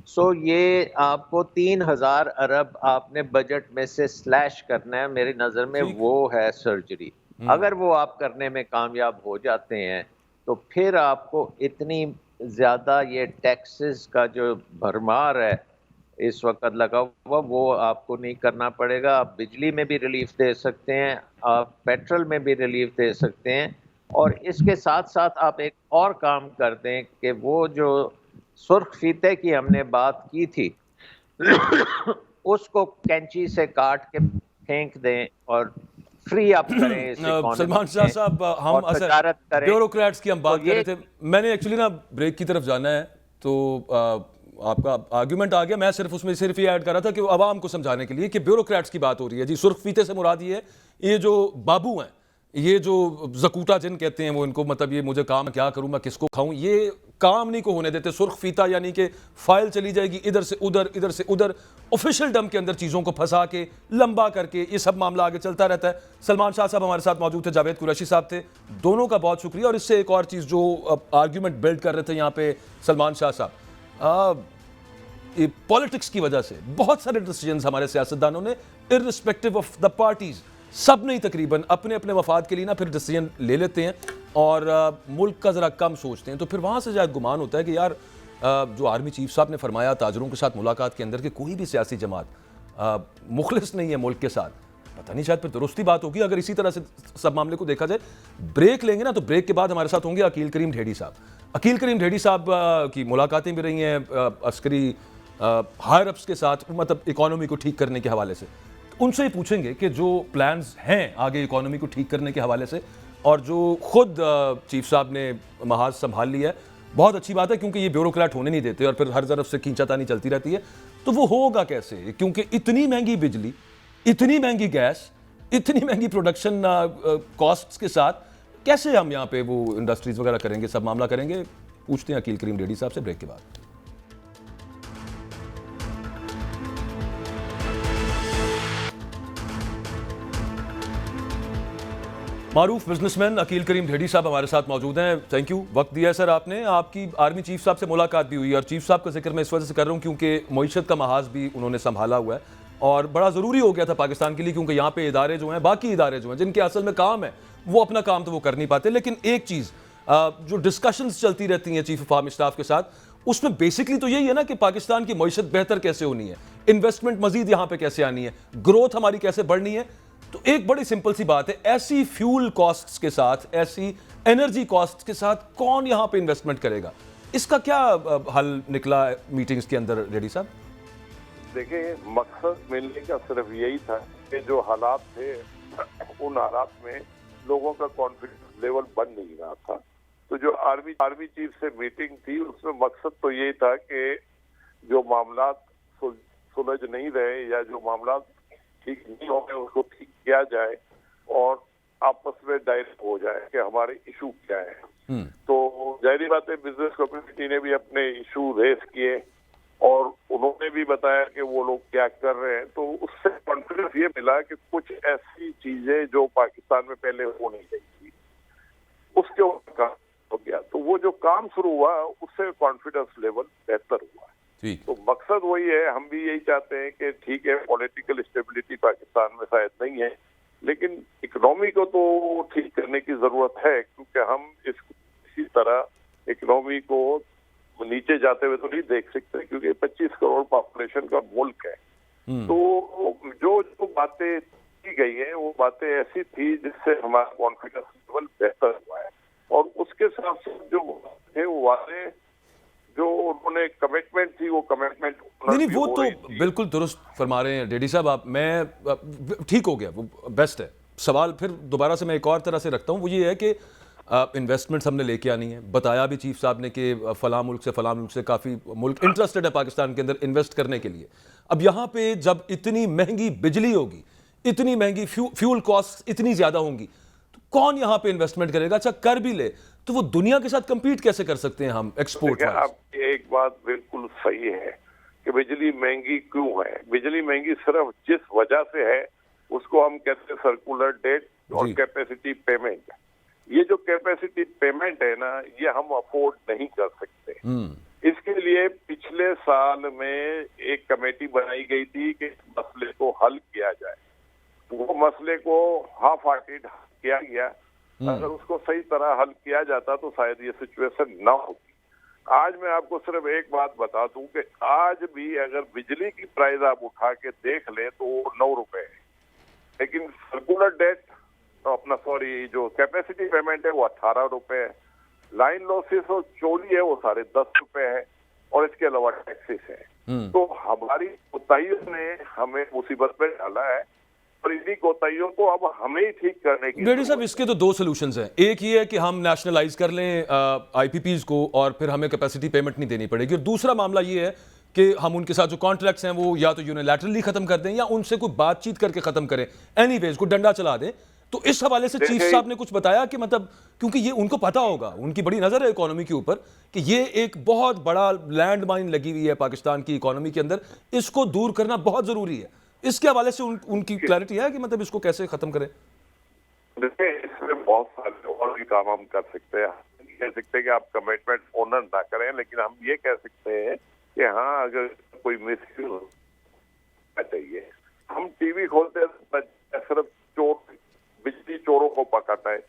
[SPEAKER 3] सो ये आपको 3,000 अरब आपने बजट में से स्लैश करना है, मेरी नज़र में वो है सर्जरी। अगर वो आप करने में कामयाब हो जाते हैं तो फिर आपको इतनी ज़्यादा ये टैक्सेस का जो भरमार है इस वक्त लगा हुआ वो आपको नहीं करना पड़ेगा। आप बिजली में भी रिलीफ दे सकते हैं, आप पेट्रोल में भी रिलीफ दे सकते हैं, और इसके साथ साथ आप एक और काम कर दें कि वो जो सुर्ख फीते की हमने बात की थी उसको कैंची से काट के फेंक दें और फ्री अप करें इस इकोनॉमी
[SPEAKER 1] सलमान शाह साहब, हम असल ब्यूरोक्रेट्स की हम बात कर रहे थे, मैंने एक्चुअली ना ब्रेक की तरफ जाना है, तो आपका आर्गुमेंट आ गया, मैं उसमें सिर्फ ये ऐड कर रहा था कि आवाम को समझाने के लिए कि ब्यूरोक्रेट्स की बात हो रही है जी। सुर्ख फीते से मुराद ये जो बाबू हैं, ये जो जकूटा जिन कहते हैं, वो इनको मतलब ये मुझे काम क्या करूं, मैं किसको खाऊं, ये काम नहीं को होने देते। सुर्ख फीता यानी कि फाइल चली जाएगी इधर से उधर, इधर से उधर, ऑफिशियल डम के अंदर चीज़ों को फंसा के लंबा करके ये सब मामला आगे चलता रहता है। सलमान शाह साहब हमारे साथ मौजूद थे, जावेद कुरैशी साहब थे, दोनों का बहुत शुक्रिया। और इससे एक और चीज़ जो आर्ग्यूमेंट बिल्ड कर रहे थे यहाँ पे सलमान शाह साहब, पॉलिटिक्स की वजह से बहुत सारे डिसीजंस हमारे सियासतदानों ने इर्रिस्पेक्टिव ऑफ द पार्टीज, सब नहीं तकरीबन अपने अपने मफाद के लिए ना फिर डिसीजन ले लेते हैं और मुल्क का ज़रा कम सोचते हैं। तो फिर वहाँ से शायद गुमान होता है कि यार जो आर्मी चीफ साहब ने फरमाया ताजरों के साथ मुलाकात के अंदर कि कोई भी सियासी जमात मुखलिस नहीं है मुल्क के साथ, पता नहीं शायद फिर दुरुस्ती बात होगी अगर इसी तरह से सब मामले को देखा जाए। ब्रेक लेंगे ना, तो ब्रेक के बाद हमारे साथ होंगे अकील करीम ढेड़ी साहब। अकील करीम ढेड़ी साहब की मुलाकातें भी रही हैं अस्करी हायर अप्स के साथ, मतलब इकोनॉमी को ठीक करने के हवाले से। उनसे ही पूछेंगे कि जो प्लान्स हैं आगे इकोनॉमी को ठीक करने के हवाले से, और जो खुद चीफ साहब ने महाज संभाल लिया है, बहुत अच्छी बात है क्योंकि ये ब्यूरोक्रेट होने नहीं देते और फिर हर तरफ से खींचातानी चलती रहती है। तो वो होगा कैसे, क्योंकि इतनी महंगी बिजली, इतनी महंगी गैस, इतनी महंगी प्रोडक्शन कॉस्ट्स के साथ कैसे हम यहाँ पे वो इंडस्ट्रीज वगैरह करेंगे, सब मामला करेंगे। पूछते हैं अकील करीम ढेड़ी साहब से ब्रेक के बाद। मारूफ बिजनेसमैन अकील करीम ढेड़ी साहब हमारे साथ मौजूद हैं। थैंक यू, वक्त दिया है सर आपने। आपकी आर्मी चीफ साहब से मुलाकात भी हुई और चीफ साहब का जिक्र मैं इस वजह से कर रहा हूँ क्योंकि मईशत का महाज भी उन्होंने संभाला हुआ है और बड़ा ज़रूरी हो गया था पाकिस्तान के लिए, क्योंकि यहाँ पे इदारे जो हैं, बाकी इदारे जो हैं जिनके असल में काम है, वो अपना काम तो वो कर नहीं पाते। लेकिन एक चीज़ जो डिस्कशंस चलती रहती हैं चीफ ऑफ आर्मी स्टाफ के साथ, उसमें बेसिकली तो यही है ना कि पाकिस्तान की मईशत बेहतर कैसे होनी है, इन्वेस्टमेंट मजीद यहाँ पे कैसे आनी है, ग्रोथ हमारी कैसे बढ़नी है। तो एक बड़ी सिंपल सी बात है, ऐसी फ्यूल कॉस्ट्स के साथ, ऐसी एनर्जी कॉस्ट्स के साथ कौन यहाँ पे इन्वेस्टमेंट करेगा? इसका क्या हल निकला मीटिंग्स के अंदर रेड्डी साहब?
[SPEAKER 4] देखिए, मकसद मिलने का सिर्फ यही था कि जो हालात थे उन हालात में लोगों का कॉन्फिडेंस लेवल बन नहीं रहा था। तो जो आर्मी चीफ से मीटिंग थी उसमें मकसद तो यही था कि जो मामला सुलझ नहीं रहे या जो मामला ठीक नहीं हो गए उसको ठीक किया जाए और आपस में डायरेक्ट हो जाए कि हमारे इशू क्या है। तो जाहिर बात है बिजनेस कम्युनिटी ने भी अपने इशू रेस किए और उन्होंने भी बताया कि वो लोग क्या कर रहे हैं। तो उससे कॉन्फिडेंस ये मिला कि कुछ ऐसी चीजें जो पाकिस्तान में पहले हो नहीं रही थी उसके ऊपर काम हो गया। तो वो जो काम शुरू हुआ उससे कॉन्फिडेंस लेवल बेहतर हुआ। तो मकसद वही है, हम भी यही चाहते हैं कि ठीक है पॉलिटिकल स्टेबिलिटी पाकिस्तान में शायद नहीं है, लेकिन इकोनॉमी को तो ठीक करने की जरूरत है, क्योंकि हम इसी तरह इकोनॉमी को नीचे जाते हुए तो नहीं देख सकते, क्योंकि 25 करोड़ पॉपुलेशन का मुल्क है। तो जो बातें की गई है वो बातें ऐसी थी जिससे हमारा कॉन्फिडेंस लेवल बेहतर हुआ है। और उसके साथ साथ जो थे वो वाले जो उन्होंने कमिटमेंट थी वो कमिटमेंट
[SPEAKER 1] नहीं वो तो बिल्कुल दुरुस्त फरमा रहे हैं रेड्डी साहब आप। मैं ठीक हो गया, वो बेस्ट है। सवाल फिर दोबारा से मैं एक और तरह से रखता हूँ, वो ये है कि इन्वेस्टमेंट्स हमने लेके आनी है। बताया भी चीफ साहब ने कि फलां मुल्क से काफ़ी मुल्क इंटरेस्टेड है पाकिस्तान के अंदर इन्वेस्ट करने के लिए। अब यहाँ पे जब इतनी महंगी बिजली होगी, इतनी महंगी फ्यूल कॉस्ट इतनी ज़्यादा होंगी, तो कौन यहाँ पे इन्वेस्टमेंट करेगा? अच्छा कर भी ले तो वो दुनिया के साथ कंपीट कैसे कर सकते हैं हम एक्सपोर्ट?
[SPEAKER 4] आप एक बात बिल्कुल सही है कि बिजली महंगी क्यों है। बिजली महंगी सिर्फ जिस वजह से है उसको हम कहते हैं सर्कुलर डेट और कैपेसिटी पेमेंट। ये जो कैपेसिटी पेमेंट है ना, ये हम अफोर्ड नहीं कर सकते। इसके लिए पिछले साल में एक कमेटी बनाई गई थी कि मसले को हल किया जाए। वो मसले को हाफ हार्टेड किया गया। अगर उसको सही तरह हल किया जाता तो शायद ये सिचुएशन ना होती। आज मैं आपको सिर्फ एक बात बता दूं कि आज भी अगर बिजली की प्राइस आप उठा के देख लें तो 9 रुपए है, लेकिन सर्कुलर डेट जो कैपेसिटी पेमेंट है वो 18 रुपए है। लाइन लॉसेस और चोरी है वो 10.5 रुपए है और इसके अलावा टैक्सेस है। तो हमारी कोताहियों ने हमें मुसीबत में डाला है और इन्हीं कोताहियों को अब हमें ही ठीक करने की।
[SPEAKER 1] रेड्डी साहब इसके तो 2 सॉल्यूशंस हैं। एक ये है कि हम नेशनलाइज कर लें आईपीपीज को और फिर हमें कैपेसिटी पेमेंट नहीं देनी पड़ेगी। और दूसरा मामला ये है कि हम उनके साथ जो कॉन्ट्रैक्ट्स हैं वो या तो यूनिलैटरली खत्म कर दें या उनसे कोई बातचीत करके खत्म करें, एनीवेज को डंडा चला दें। तो इस हवाले से चीफ साहब ने कुछ बताया कि मतलब, क्योंकि ये उनको पता होगा, उनकी बड़ी नजर है इकोनॉमी के ऊपर कि ये एक बहुत बड़ा लैंड माइन लगी हुई है पाकिस्तान की इकोनॉमी के अंदर, इसको दूर करना बहुत जरूरी है। इसके हवाले से उनकी क्लैरिटी है कि मतलब इसको कैसे खत्म करें?
[SPEAKER 4] देखिए, इसमें बहुत सारे और भी काम हम कर सकते हैं। कह सकते हैं कि आप कमिटमेंट ऑनर ना करें, लेकिन हम ये कह सकते हैं कि हाँ, अगर कोई मिसयूज होना चाहिए। हम टीवी खोलते हैं सिर्फ बिजली चोरों को पकड़ना है।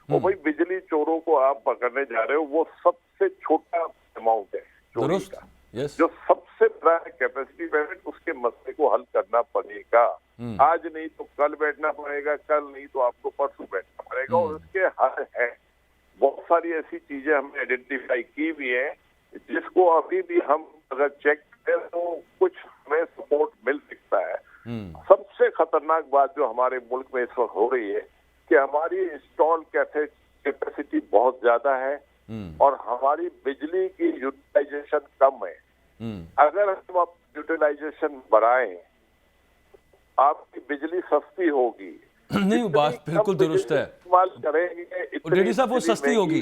[SPEAKER 4] और भाई बिजली चोरों को आप पकड़ने जा रहे हो, वो सबसे छोटा अमाउंट है चोरी का। जो सबसे बड़ा कैपेसिटी पेमेंट, उसके मसले को हल करना पड़ेगा। आज नहीं तो कल बैठना पड़ेगा, कल नहीं तो आपको परसों बैठना पड़ेगा और उसके हल है। बहुत सारी ऐसी चीजें हमने आइडेंटिफाई की भी है जिसको अभी भी हम अगर चेक करें तो कुछ हमें सपोर्ट मिल सकता है। सबसे खतरनाक बात जो हमारे मुल्क में इस वक्त हो रही है कि हमारी इंस्टॉल कैपेसिटी बहुत ज्यादा है और हमारी बिजली की यूटिलाइजेशन कम है। अगर हम आप यूटिलाइजेशन बढ़ाएं, आपकी बिजली सस्ती होगी।
[SPEAKER 1] नहीं, बात बिल्कुल दुरुस्त है।
[SPEAKER 4] इस्तेमाल करेंगे
[SPEAKER 1] रेड्डी साहब, वो सस्ती होगी।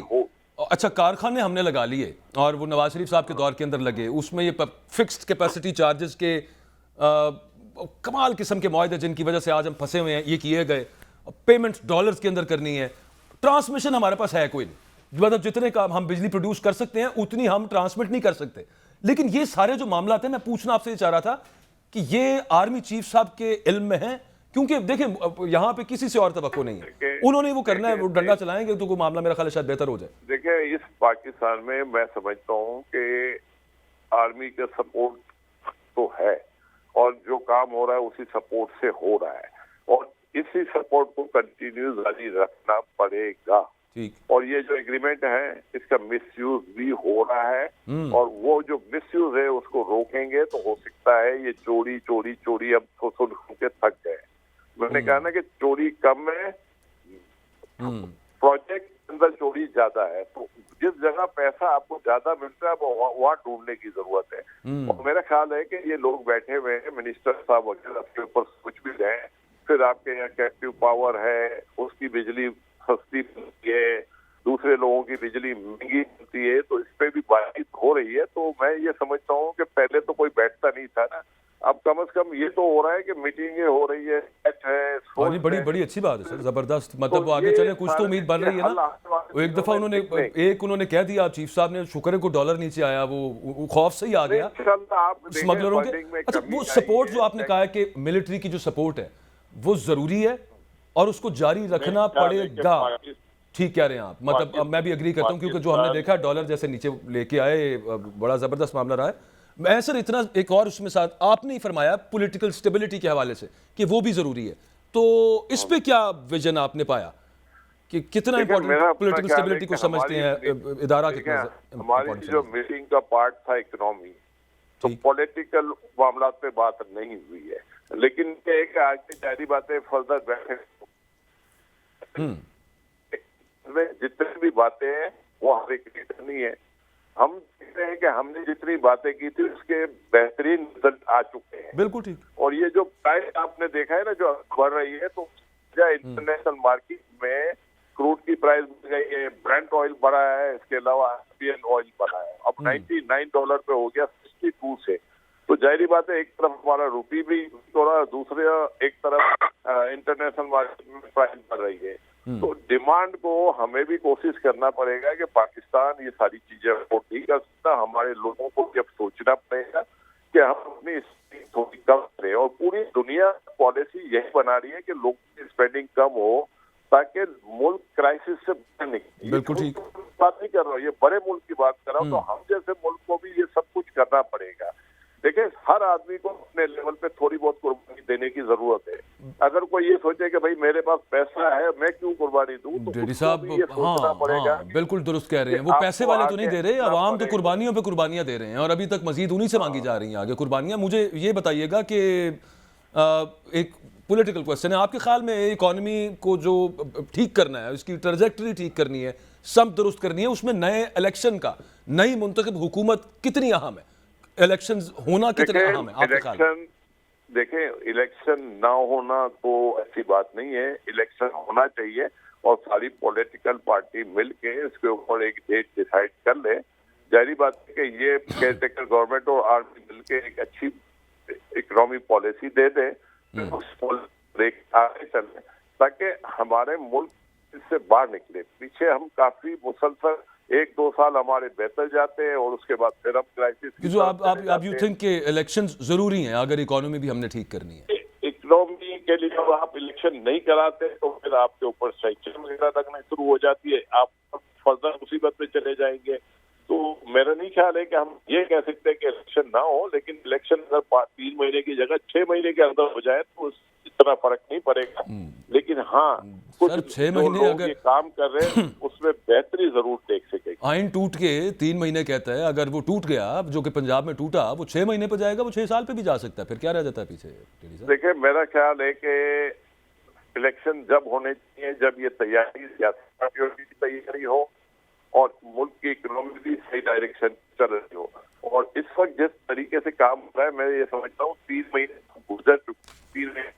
[SPEAKER 1] अच्छा, कारखाने हमने लगा लिए और वो नवाज शरीफ साहब के दौर के अंदर लगे, उसमें ये फिक्स्ड कैपेसिटी चार्जेस के कमाल किस्म के मुआहदे जिनकी वजह से आज हम फंसे हुए हैं, ये किए गए। पेमेंट डॉलर्स के अंदर करनी है। ट्रांसमिशन हमारे पास है कोई नहीं, मतलब जितने काम हम बिजली प्रोड्यूस कर सकते हैं उतनी हम ट्रांसमिट नहीं कर सकते। लेकिन ये सारे जो मामला थे, मैं पूछना आपसे ये चाह रहा था कि ये आर्मी चीफ साहब के इल्म में है? क्योंकि देखें यहाँ पे किसी से और तवक्को नहीं है, उन्होंने वो करना है, वो डंडा चलाएंगे तो कोई मामला मेरा ख्याल है शायद बेहतर हो जाए।
[SPEAKER 4] देखिए, इस पाकिस्तान में मैं समझता हूँ कि आर्मी का सपोर्ट तो है और जो काम हो रहा है उसी सपोर्ट से हो रहा है और इसी सपोर्ट को कंटिन्यू जारी रखना पड़ेगा।
[SPEAKER 1] ठीक।
[SPEAKER 4] और ये जो एग्रीमेंट है इसका मिसयूज भी हो रहा है और वो जो मिसयूज है उसको रोकेंगे तो हो सकता है ये चोरी चोरी चोरी अब तो सुन के थक गए। मैंने कहा ना कि चोरी कम है, प्रोजेक्ट के अंदर चोरी ज्यादा है, तो जिस जगह पैसा आपको ज्यादा मिलता है वो वहाँ ढूंढने की जरूरत है। और मेरा ख्याल है कि ये लोग बैठे हुए हैं, मिनिस्टर साहब वगैरह उसके ऊपर कुछ भी रहे, फिर आपके यहाँ कैप्टिव पावर है, उसकी बिजली सस्ती मिलती है, दूसरे लोगों की बिजली महंगी मिलती है, तो इस पे भी बातचीत हो रही है। तो मैं ये समझता हूँ कि पहले तो कोई बैठता नहीं था ना, अब कम से कम ये तो हो रहा है कि मीटिंगें हो रही है,
[SPEAKER 1] और ये बड़ी अच्छी बात है सर, जबरदस्त। मतलब वो आगे चले, कुछ तो उम्मीद बन रही है ना। एक दफा उन्होंने कह दिया चीफ साहब ने, शुक्र है को डॉलर नीचे आया, वो खौफ से ही आ गया स्मगलरों के। अच्छा, वो सपोर्ट जो आपने कहा है कि मिलिट्री की जो सपोर्ट है वो जरूरी है और उसको जारी रखना पड़ेगा, ठीक कह रहे हैं आप। मतलब अब मैं भी एग्री करता हूँ, क्योंकि जो हमने देखा डॉलर जैसे नीचे लेके आए, बड़ा जबरदस्त मामला रहा है। मैं सर इतना एक और उसमें साथ आपने ही फरमाया पॉलिटिकल स्टेबिलिटी के हवाले से कि वो भी जरूरी है, तो इस पे क्या विजन आपने पाया कि कितना इंपॉर्टेंट पॉलिटिकल स्टेबिलिटी को समझते हैं इदारा? कितना
[SPEAKER 4] हमारी जो मीटिंग का पार्ट था इकोनॉमी, तो पॉलिटिकल मामला पे बात नहीं हुई है, लेकिन एक आगे जारी बातें फर्दर बैठे जितनी भी बातें हैं वो हर एक नहीं है। हम देखते हैं कि हमने जितनी बातें की थी उसके बेहतरीन रिजल्ट आ चुके हैं।
[SPEAKER 1] बिल्कुल ठीक।
[SPEAKER 4] और ये जो प्राइस आपने देखा है ना जो बढ़ रही है, तो इंटरनेशनल मार्केट में क्रूड की प्राइस बढ़ गई है, ब्रेंट ऑयल बढ़ा है, इसके अलावा आरबीएल ऑयल बढ़ा है, अब $99 पे हो गया 62 से। तो जाहिर बात है, एक तरफ हमारा रुपी भी थोड़ा, दूसरे एक तरफ इंटरनेशनल मार्केट में प्राइस बढ़ रही है। तो डिमांड को हमें भी कोशिश करना पड़ेगा कि पाकिस्तान ये सारी चीजें अफोर्ड नहीं कर सकता। हमारे लोगों को भी अब सोचना पड़ेगा कि हम अपनी स्पेंडिंग थोड़ी कम करें, और पूरी दुनिया पॉलिसी यही बना रही है कि लोगों की स्पेंडिंग कम हो ताकि मुल्क क्राइसिस से बाहर निकले।
[SPEAKER 1] बिल्कुल ठीक
[SPEAKER 4] बात नहीं कर रहा हूँ, ये बड़े मुल्क की बात कर रहा हूँ। तो हम जैसे मुल्क को भी ये सब कुछ करना पड़ेगा। देखिए, हर आदमी को अपने लेवल पे थोड़ी बहुत कुर्बानी देने की जरूरत है। अगर कोई ये सोचे कि भाई मेरे पास पैसा है मैं क्यों कुर्बानी दूं, तो
[SPEAKER 1] डेडी साहब बिल्कुल दुरुस्त कह रहे हैं। वो पैसे वाले तो नहीं दे रहे, अवाम तो कुर्बानियों पे कुर्बानियां दे रहे हैं, और अभी तक मजीद उन्हीं से मांगी जा रही हैं आगे कुर्बानियां। मुझे ये बताइएगा कि एक पॉलिटिकल क्वेश्चन है, आपके ख्याल में इकोनॉमी को जो ठीक करना है, उसकी ट्रैजेक्टरी ठीक करनी है, सब दुरुस्त करनी है, उसमें नए इलेक्शन का, नई मुंतखब हुकूमत कितनी अहम है? इलेक्शंस होना कितना अहम है आपके ख्याल में?
[SPEAKER 4] देखें, इलेक्शन ना होना तो अच्छी बात नहीं है, इलेक्शन होना चाहिए और सारी पॉलिटिकल पार्टी मिलके इसके ऊपर एक डेट डिसाइड कर ले। जाहिर बात है कि ये केयरटेकर गवर्नमेंट और आर्मी मिलके एक अच्छी इकोनॉमी पॉलिसी दे दे, आगे चले ताकि हमारे मुल्क इससे बाहर निकले। पीछे हम काफी मुसलसल 1-2 साल हमारे बेहतर जाते हैं और उसके बाद फिर हम क्राइसिस।
[SPEAKER 1] जो आप यू थिंक कि इलेक्शंस जरूरी हैं अगर इकोनॉमी भी हमने ठीक करनी है?
[SPEAKER 4] इकोनॉमी के लिए जब आप इलेक्शन नहीं कराते तो फिर आपके ऊपर सैंक्शन वगैरह लगना शुरू हो जाती है, आप फर्दर मुसीबत में चले जाएंगे। तो मेरा नहीं ख्याल है कि हम ये कह सकते हैं कि इलेक्शन ना हो, लेकिन इलेक्शन अगर 3 महीने की जगह 6 महीने के अंदर हो जाए तो इतना फर्क नहीं पड़ेगा। लेकिन हाँ, कुछ
[SPEAKER 1] 6 महीने अगर
[SPEAKER 4] काम कर रहे हैं उसमें बेहतरी जरूर देख सकेंगे।
[SPEAKER 1] आइन टूट के 3 महीने कहता है, अगर वो टूट गया जो कि पंजाब में टूटा, वो 6 महीने पर जाएगा, वो 6 साल पे भी जा सकता है, फिर क्या रह जाता है पीछे?
[SPEAKER 4] देखिए, मेरा ख्याल है कि इलेक्शन जब होने चाहिए जब ये तैयारी, सियासी पार्टियों की तैयारी हो और मुल्क की इकोनॉमी भी सही डायरेक्शन चल रही हो। और इस वक्त जिस तरीके से काम हो रहा है, मैं ये समझता हूँ 3 महीने गुजर चुके, 3 महीने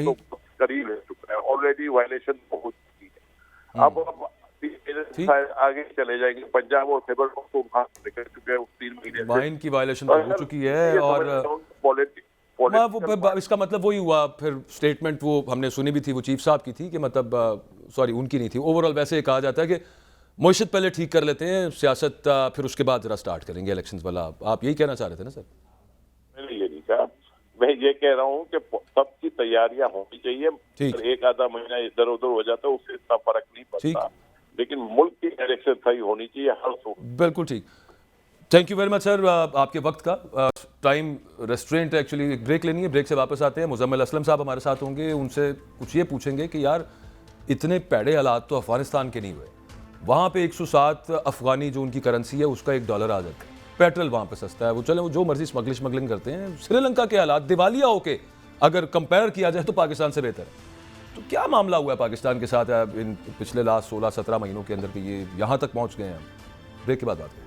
[SPEAKER 4] तो करीब रह चुका है, ऑलरेडी वायलेशन बहुत चुकी है। अब आगे चले जाएंगे, पंजाब और खैबर पख्तूनख्वा निकल चुके हैं 3 महीने
[SPEAKER 1] वाइन की वायलेशन तो हो चुकी है। और इसका मतलब वही हुआ, फिर स्टेटमेंट वो हमने सुनी भी थी, वो चीफ साहब की थी कि मतलब सॉरी उनकी नहीं थी, ओवरऑल वैसे कहा जाता है कि मुआशत पहले ठीक कर लेते हैं, सियासत फिर उसके बाद जरा स्टार्ट करेंगे इलेक्शंस वाला। आप यही कहना चाह रहे थे ना सर?
[SPEAKER 4] मैंने ये नहीं कहा, मैं ये कह रहा हूँ कि सबकी तैयारियां होनी चाहिए।
[SPEAKER 1] ठीक।
[SPEAKER 4] अगर एक आधा महीना इधर उधर हो जाता है उससे इतना फर्क नहीं पड़ता, लेकिन मुल्क की एक्सरसाइज होनी चाहिए हर सूरत।
[SPEAKER 1] बिल्कुल ठीक। Thank you very much sir आपके वक्त का। टाइम रेस्ट्रेंट एक्चुअली, एक ब्रेक लेनी है, ब्रेक से वापस आते हैं। मुजम्मिल असलम साहब हमारे साथ होंगे, उनसे कुछ ये पूछेंगे कि यार इतने पैड़े हालात तो अफगानिस्तान के नहीं हुए, वहाँ पे 107 अफगानी जो उनकी करेंसी है उसका $1 आ जाता है, पेट्रोल वहाँ पे सस्ता है, वो चले वो जो मर्जी स्मगलिंग करते हैं। श्रीलंका के हालात दिवालिया होके अगर कंपेयर किया जाए तो पाकिस्तान से बेहतर है। तो क्या मामला हुआ है पाकिस्तान के साथ इन पिछले लास्ट 16-17 महीनों के अंदर कि ये यहाँ तक पहुँच गए हैं? ब्रेक के बाद बात करें।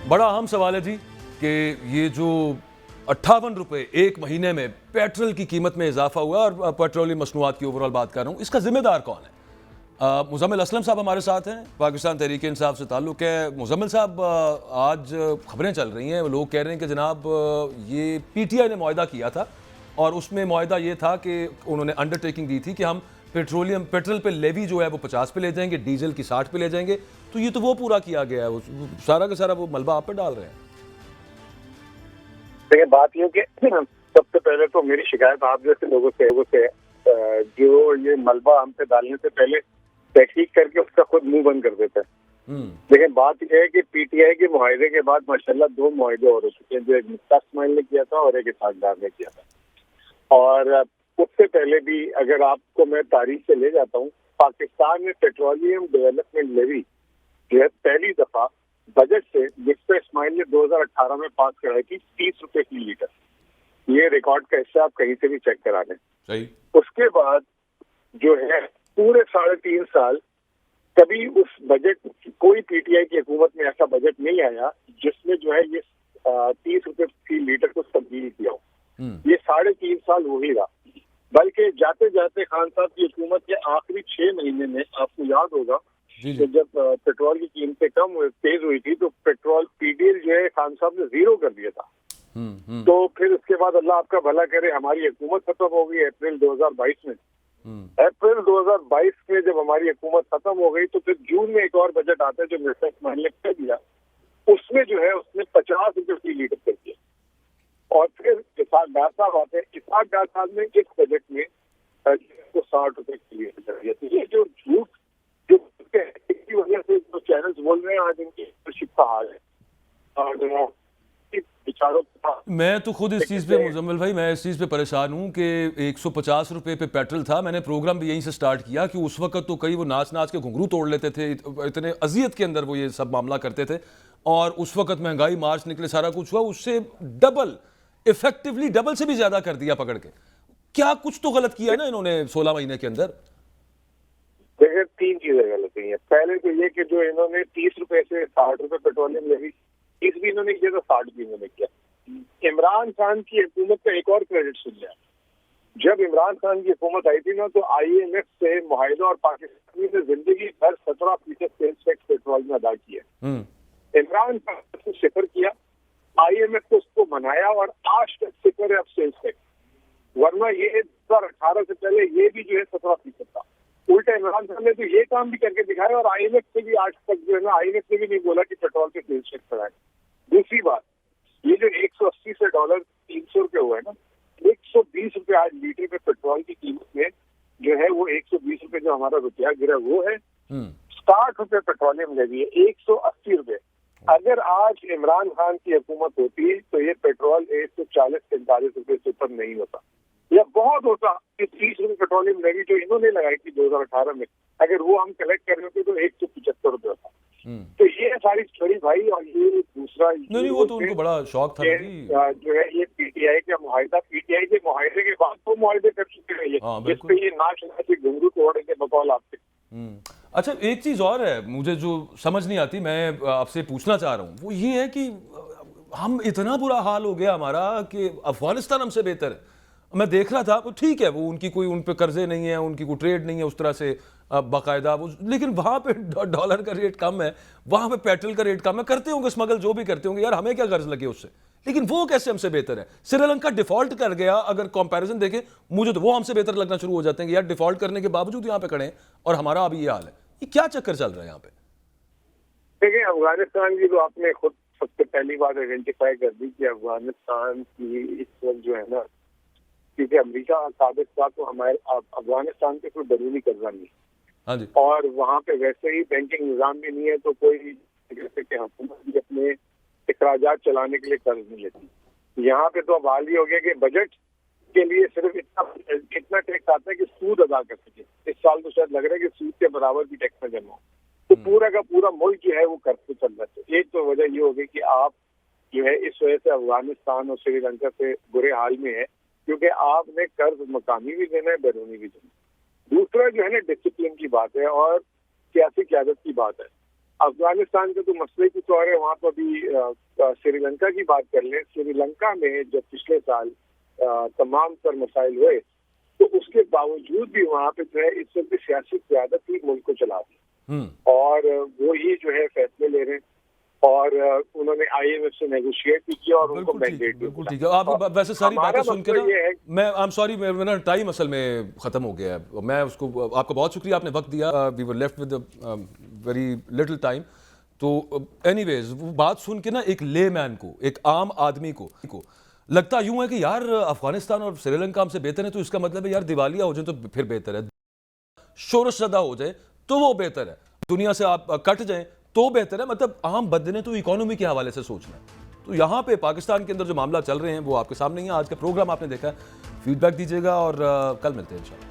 [SPEAKER 1] बड़ा अहम सवाल है जी कि ये जो 58 रुपये एक महीने में पेट्रोल की कीमत में इजाफा हुआ, और पेट्रोलियम मसनूआत की ओवरऑल बात कर रहा हूँ, इसका जिम्मेदार कौन है? मुजम्मिल असलम साहब हमारे साथ हैं, पाकिस्तान तहरीक इंसाफ से ताल्लुक़ है। मुजम्मिल साहब, आज खबरें चल रही हैं, लोग कह रहे हैं कि जनाब ये PTI ने मुआहदा किया था और उसमें मुआहदा ये था कि उन्होंने अंडरटेकिंग दी थी कि हम पेट्रोल पे लेवी जो है वो 50 पे ले जाएंगे, डीजल की 60 पे ले जाएंगे। तो ये तो वो पूरा किया गया है, सारा का सारा वो मलबा आप पे डाल रहे हैं।
[SPEAKER 5] देखिए, बात ये कि सबसे पहले तो मेरी शिकायत आप जैसे लोगों से जो ये मलबा हम पे डालने से पहले तहकीक करके उसका खुद मुंह बंद कर देता है। लेकिन बात यह है कि PTI के मुआहदे के बाद माशाल्लाह 2 मुआहदे और हो चुके हैं, जो एक मुश्ताक इस्माइल ने किया था और एक इसहाक डार ने किया था। और उससे पहले भी अगर आपको मैं तारीख से ले जाता हूँ, पाकिस्तान में पेट्रोलियम डेवलपमेंट लेवी जो है पहली दफा बजट से, जिसपे इस्माइल ने 2018 में पास कराई थी, 30 रुपए की लीटर। ये रिकॉर्ड का हिस्सा आप कहीं से भी चेक करा लें।
[SPEAKER 1] सही।
[SPEAKER 5] उसके बाद जो है पूरे 3.5 साल कभी उस बजट, कोई PTI की हुकूमत में ऐसा बजट नहीं आया जिसमें जो है ये 30 रुपए की लीटर को तब्दील किया हो। ये 3.5 साल हो ही रहा। बल्कि जाते जाते खान साहब की हुकूमत के आखिरी 6 महीने में आपको याद होगा कि जब पेट्रोल की कीमतें तेज हुई थी तो पेट्रोल PDL जो है खान साहब ने 0 कर दिया था। तो फिर उसके बाद अल्लाह आपका भला करे हमारी हुकूमत खत्म हो गई अप्रैल 2022 में। अप्रैल 2022 में जब हमारी हुकूमत खत्म हो गई तो फिर जून में एक और बजट आता है जो मिर्जा इस्माइल ने कर दिया। उसमें जो है उसने 50 रुपए की लीटर कर दिया। और फिर इसहाक डार साहब आते हैं, इसहाक डार साहब ने इस बजट में 60 रुपए की लीटर कर दिया। तो ये जो झूठ की वजह से जो चैनल्स बोल रहे हैं आज इनकी लीडरशिप का हाल है। और
[SPEAKER 1] मैं तो खुद इस चीज़ पे, मुजम्मिल भाई, मैं इस चीज़ पे परेशान हूँ कि 150 रुपए पे पेट्रोल था। मैंने प्रोग्राम भी यहीं से स्टार्ट किया कि उस वक्त तो कई वो नाच नाच के घुंघरू तोड़ लेते थे, इतने अजियत के अंदर वो ये सब मामला करते थे। और उस वक्त महंगाई मार्च निकले, सारा कुछ हुआ, उससे डबल, इफेक्टिवली डबल से भी ज्यादा कर दिया पकड़ के। क्या कुछ तो गलत किया ना इन्होंने 16 महीने के अंदर?
[SPEAKER 5] देखिए, 3 चीजें गलत हुई है। पहले तो ये कि जो इन्होंने 30 रुपए से 60 रुपए पेट्रोलियम लेवी, इस भी इन्होंने किया तो 60 भी इन्होंने किया। इमरान खान की हुकूमत का एक और क्रेडिट सुन लिया। जब इमरान खान की हुकूमत आई थी ना तो IMF से मुआहदा और पाकिस्तानी ने जिंदगी भर 17% सेल्स टैक्स पेट्रोल में अदा किया। इमरान खान ने सिफर किया, IMF को उसको मनाया और आज तक सिफर है अब सेल्स टैक्स। वरना ये 2018 से पहले ये भी जो है 17% था। उल्टा इमरान खान ने तो ये काम भी करके दिखाया और IMF से भी आज तक जो है ना, IMF ने भी नहीं बोला कि पेट्रोल के सेल्स टैक्स बढ़ाए। दूसरी बात, ये जो 180 से डॉलर 300 रुपए हुआ है ना, 120 रुपए आज लीटर पे पेट्रोल की कीमत में जो है वो 120 रुपए जो हमारा रुपया गिरा वो है। 60 रुपए पेट्रोलियम लेवी है, 180 रुपए। अगर आज इमरान खान की हुकूमत होती तो ये पेट्रोल 140-45 रुपए से ऊपर नहीं होता, या बहुत होता। 30 रुपए पेट्रोलियम लेवी जो इन्होंने लगाई थी 2018 में, अगर वो हम कलेक्ट कर रहे थे तो 175 रुपए होता। तो ये सारी स्टोरी भाई। और ये दूसरा
[SPEAKER 1] नहीं, वो तो उनको बड़ा शौक था
[SPEAKER 5] जो है ये PTI का मुआहदा, PTI के मुआहदे के बाद तो मुआहदे कर चुके हैं जिस पे ये नाच नाच घुंघरू तोड़े के बकौल आपसे।
[SPEAKER 1] अच्छा, एक चीज और है मुझे जो समझ नहीं आती, मैं आपसे पूछना चाह रहा हूँ, वो ये है कि हम इतना बुरा हाल हो गया हमारा कि अफगानिस्तान हमसे बेहतर है। मैं देख रहा था, ठीक है, वो उनकी कोई उन पे कर्जे नहीं है, उनकी कोई ट्रेड नहीं है उस तरह से, बाकायदा वो, लेकिन वहाँ पे डॉलर का रेट कम है, वहाँ पे पेट्रोल का रेट कम है, करते होंगे स्मगल जो भी करते होंगे, यार हमें क्या गर्ज लगे उससे, लेकिन वो कैसे हमसे बेहतर है। श्रीलंका डिफॉल्ट कर गया, अगर कंपैरिजन देखें मुझे तो वो हमसे बेहतर लगना शुरू हो जाते हैं कि यार डिफॉल्ट करने के बावजूद यहाँ पे खड़े हैं और हमारा अभी ये हाल है। ये क्या चक्कर चल रहा है यहाँ पे?
[SPEAKER 5] देखिए, अफगानिस्तान की तो आपने खुद सबसे पहली बात आइडेंटिफाई कर दी कि अफगानिस्तान की इस वक्त जो है ना, क्योंकि अमेरिका साबित था तो हमारे अफगानिस्तान पे कोई बरूनी कर्जा नहीं,
[SPEAKER 1] हाँ जी,
[SPEAKER 5] और वहाँ पे वैसे ही बैंकिंग निजाम भी नहीं है, तो कोई जैसे कि हुकूमत भी अपने इखराजात चलाने के लिए कर्ज नहीं लेती। यहाँ पे तो अब हाल ही हो गया कि बजट के लिए सिर्फ इतना टैक्स आता है कि सूद अदा कर सके। इस साल तो शायद लग रहा है कि सूद के बराबर भी टैक्स न जमा हो, तो पूरा का पूरा मुल्क जो है वो कर्ज से चल रहा है। तो एक तो वजह ये हो गई कि आप जो है इस वजह से अफगानिस्तान और श्रीलंका से बुरे हाल में है, क्योंकि आपने कर्ज मकामी भी देना है, बैरूनी भी देना है। दूसरा जो है ना, डिसिप्लिन की बात है और सियासी क़यादत की बात है। अफगानिस्तान के तो मसले कुछ और है, वहाँ तो अभी श्रीलंका की बात कर लें। श्रीलंका में जब पिछले साल तमाम तर मसाइल हुए, तो उसके बावजूद भी वहाँ पे जो है इस वक्त सियासी क़यादत ही मुल्क को चला दी, और वो ही जो है फैसले ले रहे हैं, और उन्होंने IMF से नेगोशिएट भी किया और उनको मैंडेट भी।
[SPEAKER 1] बिल्कुल ठीक है। आप वैसे सारी बातें सुन के ना, मैं आई एम सॉरी, मेरा टाइम असल में खत्म हो गया है। मैं उसको, आपका बहुत शुक्रिया, आपने वक्त दिया। We were left with very little time. तो एनीवेज वो बात सुन के ना, एक लेमैन को, एक आम आदमी को लगता यूं है कि यार अफगानिस्तान और श्रीलंका हमसे बेहतर है, तो इसका मतलब है यार दिवालिया हो जाए तो फिर बेहतर है, शोरश ज़दा हो जाए तो वो बेहतर है, दुनिया से आप कट जाएं तो बेहतर है। मतलब आम बंदे ने तो इकोनॉमी के हवाले से सोचना है। तो यहाँ पे पाकिस्तान के अंदर जो मामला चल रहे हैं वो आपके सामने ही है। आज का प्रोग्राम आपने देखा है, फीडबैक दीजिएगा और कल मिलते हैं इंशाल्लाह।